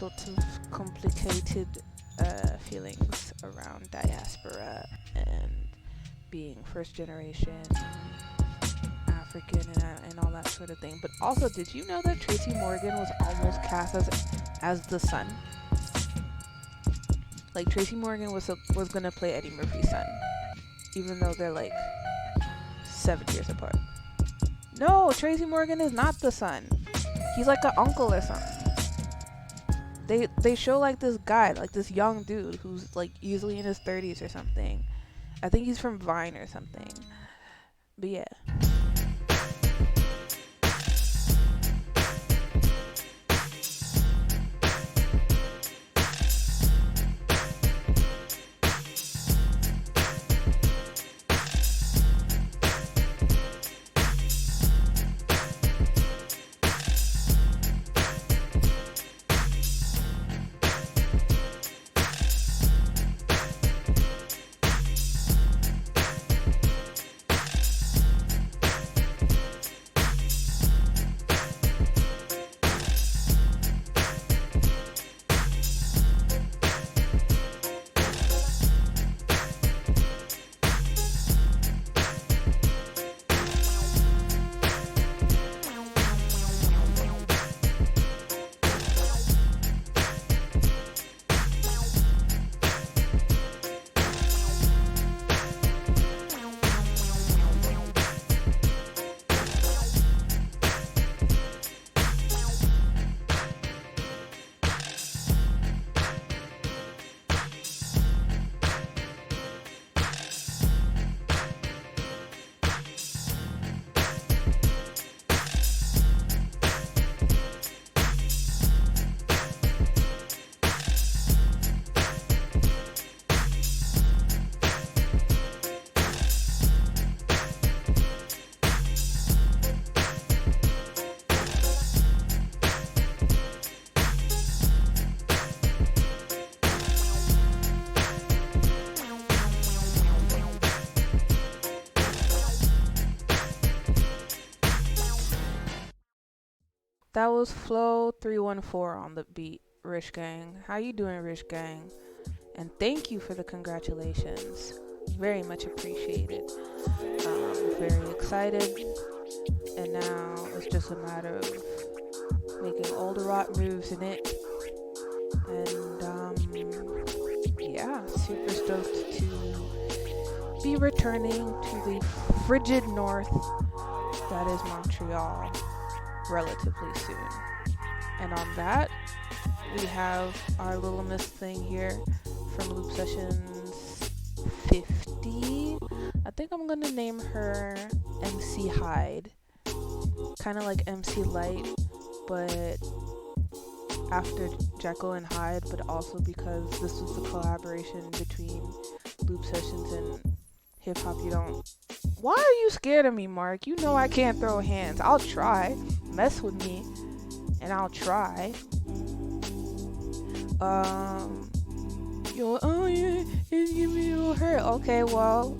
Lots of complicated feelings around diaspora and being first generation African and all that sort of thing. But also, did you know that Tracy Morgan was almost cast as the son? Like, Tracy Morgan was gonna play Eddie Murphy's son, even though they're like 7 years apart. No, Tracy Morgan is not the son. He's like an uncle or something. They show like this guy, like this young dude who's like easily in his 30s or something. I think he's from Vine or something. But yeah. That was Flow 314 on the beat. Rich Gang. How you doing, Rich Gang? And thank you for the congratulations. Very much appreciated. Very excited. And now it's just a matter of making all the right moves in it. And yeah, super stoked to be returning to the frigid north that is Montreal relatively soon. And on that, we have our little miss thing here from Loop Sessions 50. I think I'm gonna name her MC Hyde. Kind of like MC Light, but after Jekyll and Hyde, but also because this was the collaboration between Loop Sessions and Hip Hop You Don't. Why are you scared of me, Mark? You know I can't throw hands. I'll try. Mess with me, and I'll try. Oh yeah, it's giving me a hurt. Okay, well,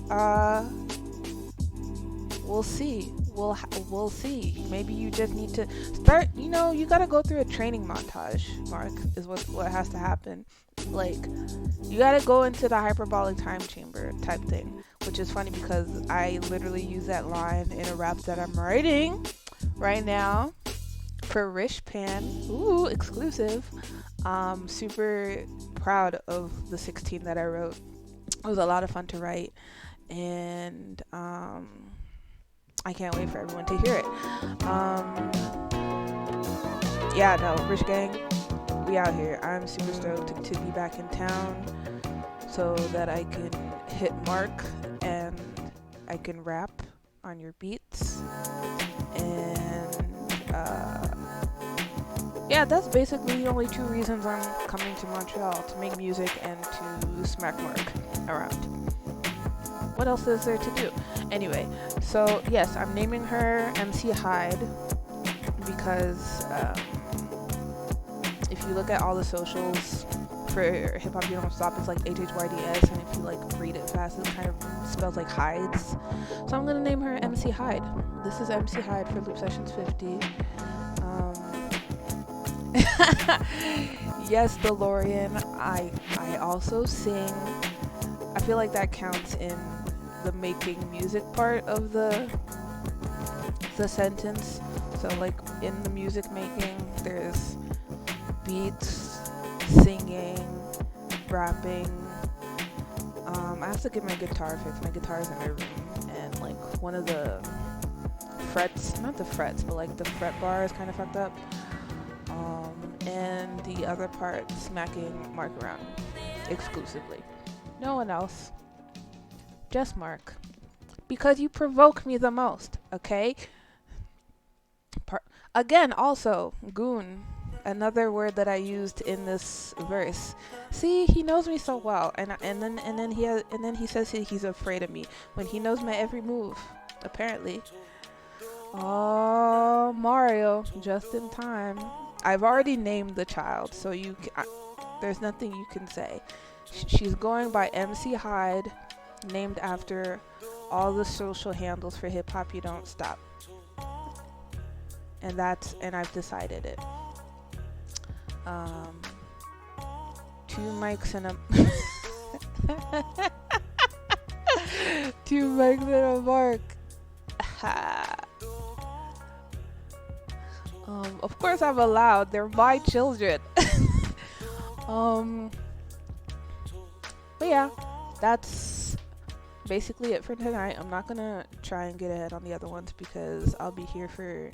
we'll see. We'll see. Maybe you just need to start. You know, you gotta go through a training montage. Mark is what has to happen. Like, you gotta go into the hyperbolic time chamber type thing, which is funny because I literally use that line in a rap that I'm writing right now for Rish Pan. Ooh, exclusive. Super proud of the 16 that I wrote. It was a lot of fun to write, and I can't wait for everyone to hear it. Yeah, no, Rich Gang, we out here. I'm super stoked to be back in town so that I can hit Mark and I can rap on your beats. And yeah, that's basically the only two reasons I'm coming to Montreal, to make music and to smack Mark around. What else is there to do? Anyway, so yes, I'm naming her MC Hyde because if you look at all the socials for Hip Hop You Don't Stop, it's like HHYDS, and if you like read it fast, it kind of spells like hides. So I'm gonna name her MC Hyde. This is MC Hyde for Loop Sessions 50. Yes, DeLorean. I also sing. I feel like that counts in the making music part of the sentence. So like in the music making, there's beats, singing, rapping. I have to get my guitar fixed. My guitar's in my room, and like one of the frets, not the frets, but like the fret bar is kind of fucked up. And the other part smacking Mark around exclusively. No one else. Just Mark. Because you provoke me the most, okay? Again, also, goon. Another word that I used in this verse. See, he knows me so well, and then he says he's afraid of me when he knows my every move. Apparently. Oh, Mario, just in time. I've already named the child, so there's nothing you can say. She's going by MC Hyde, named after all the social handles for Hip Hop You Don't Stop. And I've decided it. 2 mics and a 2 mics and a mark. Of course I'm allowed. They're my children. But yeah, that's basically it for tonight. I'm not gonna try and get ahead on the other ones because I'll be here for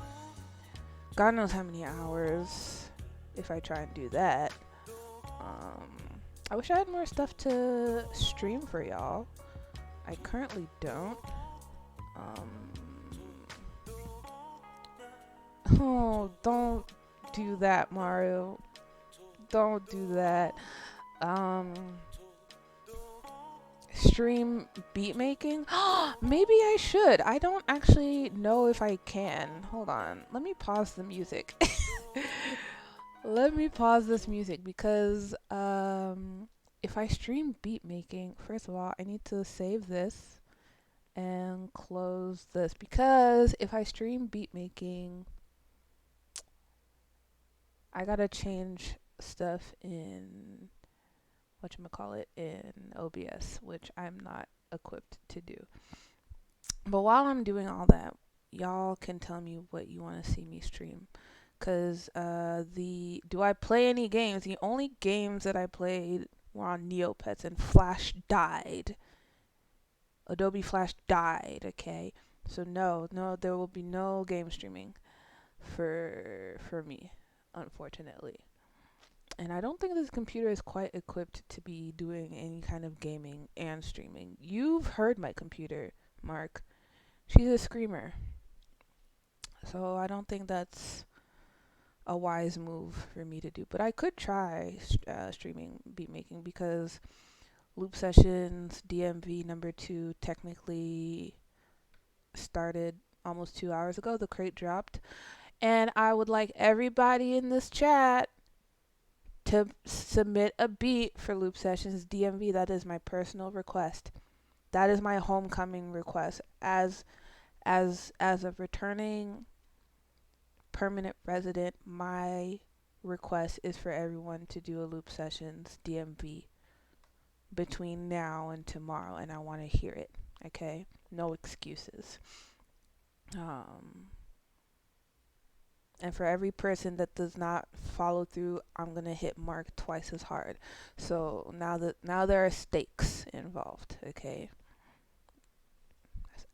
God knows how many hours if I try and do that. I wish I had more stuff to stream for y'all. I currently don't. Oh, don't do that, Mario. Don't do that. Stream beat making? Maybe I should. I don't actually know if I can. Hold on. Let me pause the music. Let me pause this music because if I stream beat making, first of all, I need to save this and close this because if I stream beat making, I gotta change stuff in whatchamacallit in OBS, which I'm not equipped to do. But while I'm doing all that, y'all can tell me what you want to see me stream. Cause do I play any games? The only games that I played were on Neopets, and Flash died. Adobe Flash died. Okay, so no, there will be no game streaming for me, unfortunately. And I don't think this computer is quite equipped to be doing any kind of gaming and streaming. You've heard my computer, Mark. She's a screamer. So I don't think that's a wise move for me to do. But I could try streaming beat making because Loop Sessions DMV number 2 technically started almost 2 hours ago. The crate dropped. And I would like everybody in this chat to submit a beat for Loop Sessions DMV. That is my personal request. That is my homecoming request as a returning permanent resident. My request is for everyone to do a Loop Sessions DMV between now and tomorrow, and I want to hear it. Okay, no excuses. And for every person that does not follow through, I'm gonna hit Mark twice as hard. So now there are stakes involved. Okay,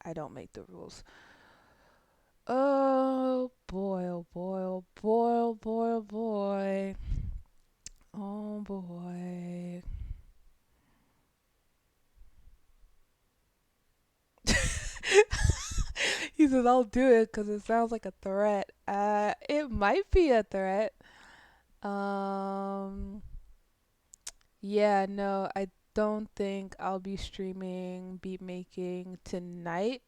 I don't make the rules. Oh boy! Oh boy! Oh boy! Oh boy! Oh boy! Oh boy! He says I'll do it because it sounds like a threat. It might be a threat. Um, yeah, no, I don't think I'll be streaming beat making tonight.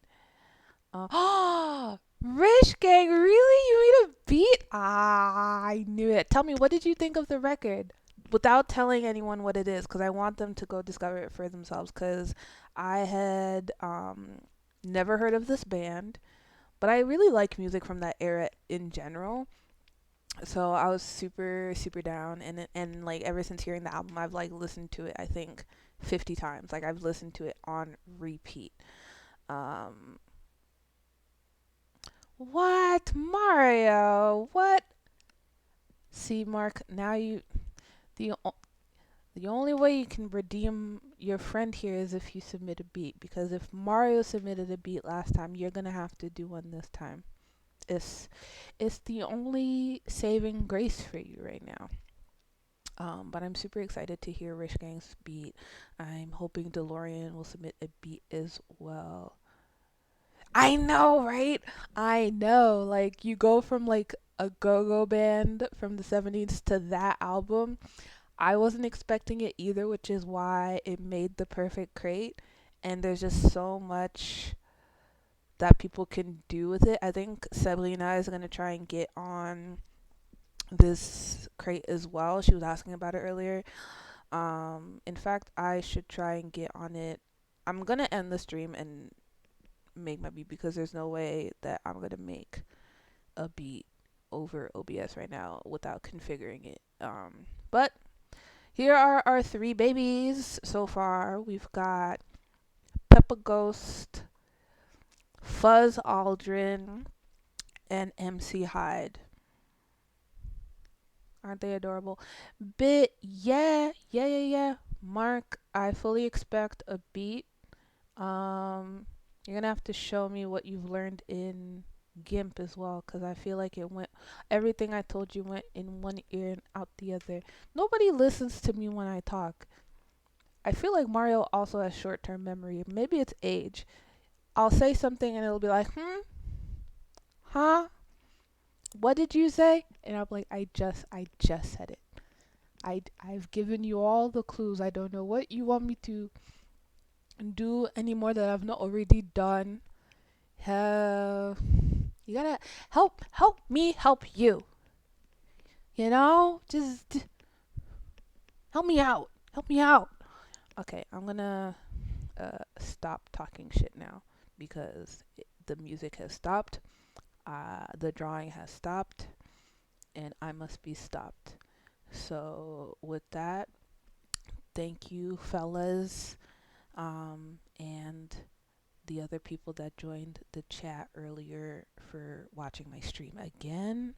Rich Gang, really? You made a beat? Ah, I knew it. Tell me, what did you think of the record? Without telling anyone what it is, because I want them to go discover it for themselves. Because I had never heard of this band, but I really like music from that era in general. So I was super super down, and like ever since hearing the album, I've like listened to it I think 50 times. Like I've listened to it on repeat. Um, what Mario? What? See, Mark, now the the only way you can redeem your friend here is if you submit a beat. Because if Mario submitted a beat last time, you're gonna have to do one this time. It's it's the only saving grace for you right now. But I'm super excited to hear Rich Gang's beat. I'm hoping DeLorean will submit a beat as well. I know, right? I know. Like you go from like a go-go band from the 70s to that album. I wasn't expecting it either, which is why it made the perfect crate. And there's just so much that people can do with it. I think Sabrina is gonna try and get on this crate as well. She was asking about it earlier. In fact, I should try and get on it. I'm gonna end the stream and make my beat because there's no way that I'm gonna make a beat over OBS right now without configuring it. But here are our three babies so far. We've got Peppa Ghost, Fuzz Aldrin, and MC Hyde. Aren't they adorable? Yeah. Mark, I fully expect a beat. Um, you're gonna have to show me what you've learned in GIMP as well, because I feel like everything I told you went in one ear and out the other. Nobody listens to me when I talk. I feel like Mario also has short-term memory. Maybe it's age. I'll say something and it'll be like, huh? What did you say? And I'm like, I just said it. I've given you all the clues. I don't know what you want me to do anymore that I've not already done. You gotta help me help you. You know, just help me out. Help me out. Okay, I'm gonna stop talking shit now because the music has stopped. The drawing has stopped. and I must be stopped. So, with that, thank you, fellas, and the other people that joined the chat earlier for watching my stream again.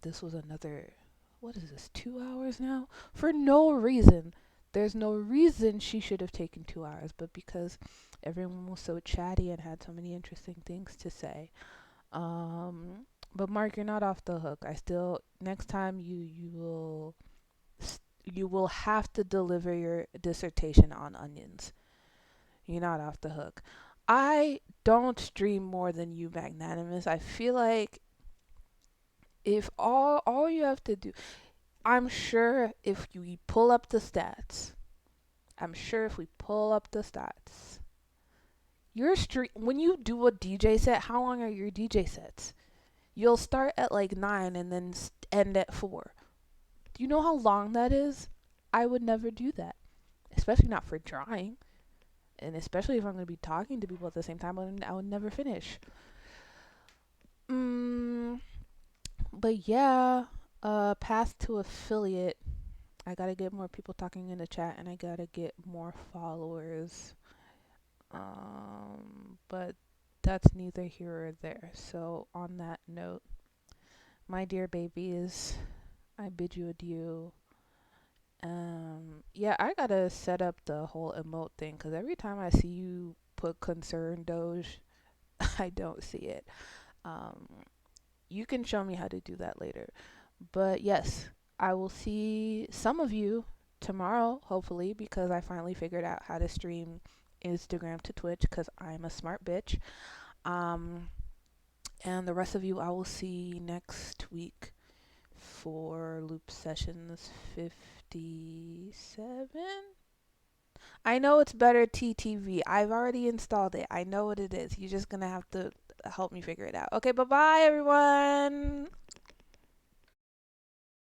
This was another, what is this, 2 hours now? For no reason. There's no reason she should have taken 2 hours, but because everyone was so chatty and had so many interesting things to say. Um, but Mark, you're not off the hook. I still, next time you will have to deliver your dissertation on onions. You're not off the hook. I don't stream more than you, Magnanimous. I feel like if all you have to do, I'm sure if we pull up the stats, I'm sure if we pull up the stats, your stream when you do a DJ set, how long are your DJ sets? You'll start at like 9 and then end at 4. Do you know how long that is? I would never do that, especially not for drawing, and especially if I'm going to be talking to people at the same time. I would never finish. Mm, but yeah, path to affiliate. I gotta get more people talking in the chat, and I gotta get more followers. But that's neither here or there. So on that note, my dear babies, I bid you adieu. Yeah, I gotta set up the whole emote thing because every time I see you put concern doge, I don't see it. Um, you can show me how to do that later. But yes, I will see some of you tomorrow, hopefully, because I finally figured out how to stream Instagram to Twitch because I'm a smart bitch. Um, and the rest of you I will see next week for Loop Sessions 57. I know it's better TTV. I've already installed it. I know what it is. You're just gonna have to help me figure it out. Okay, bye bye, everyone.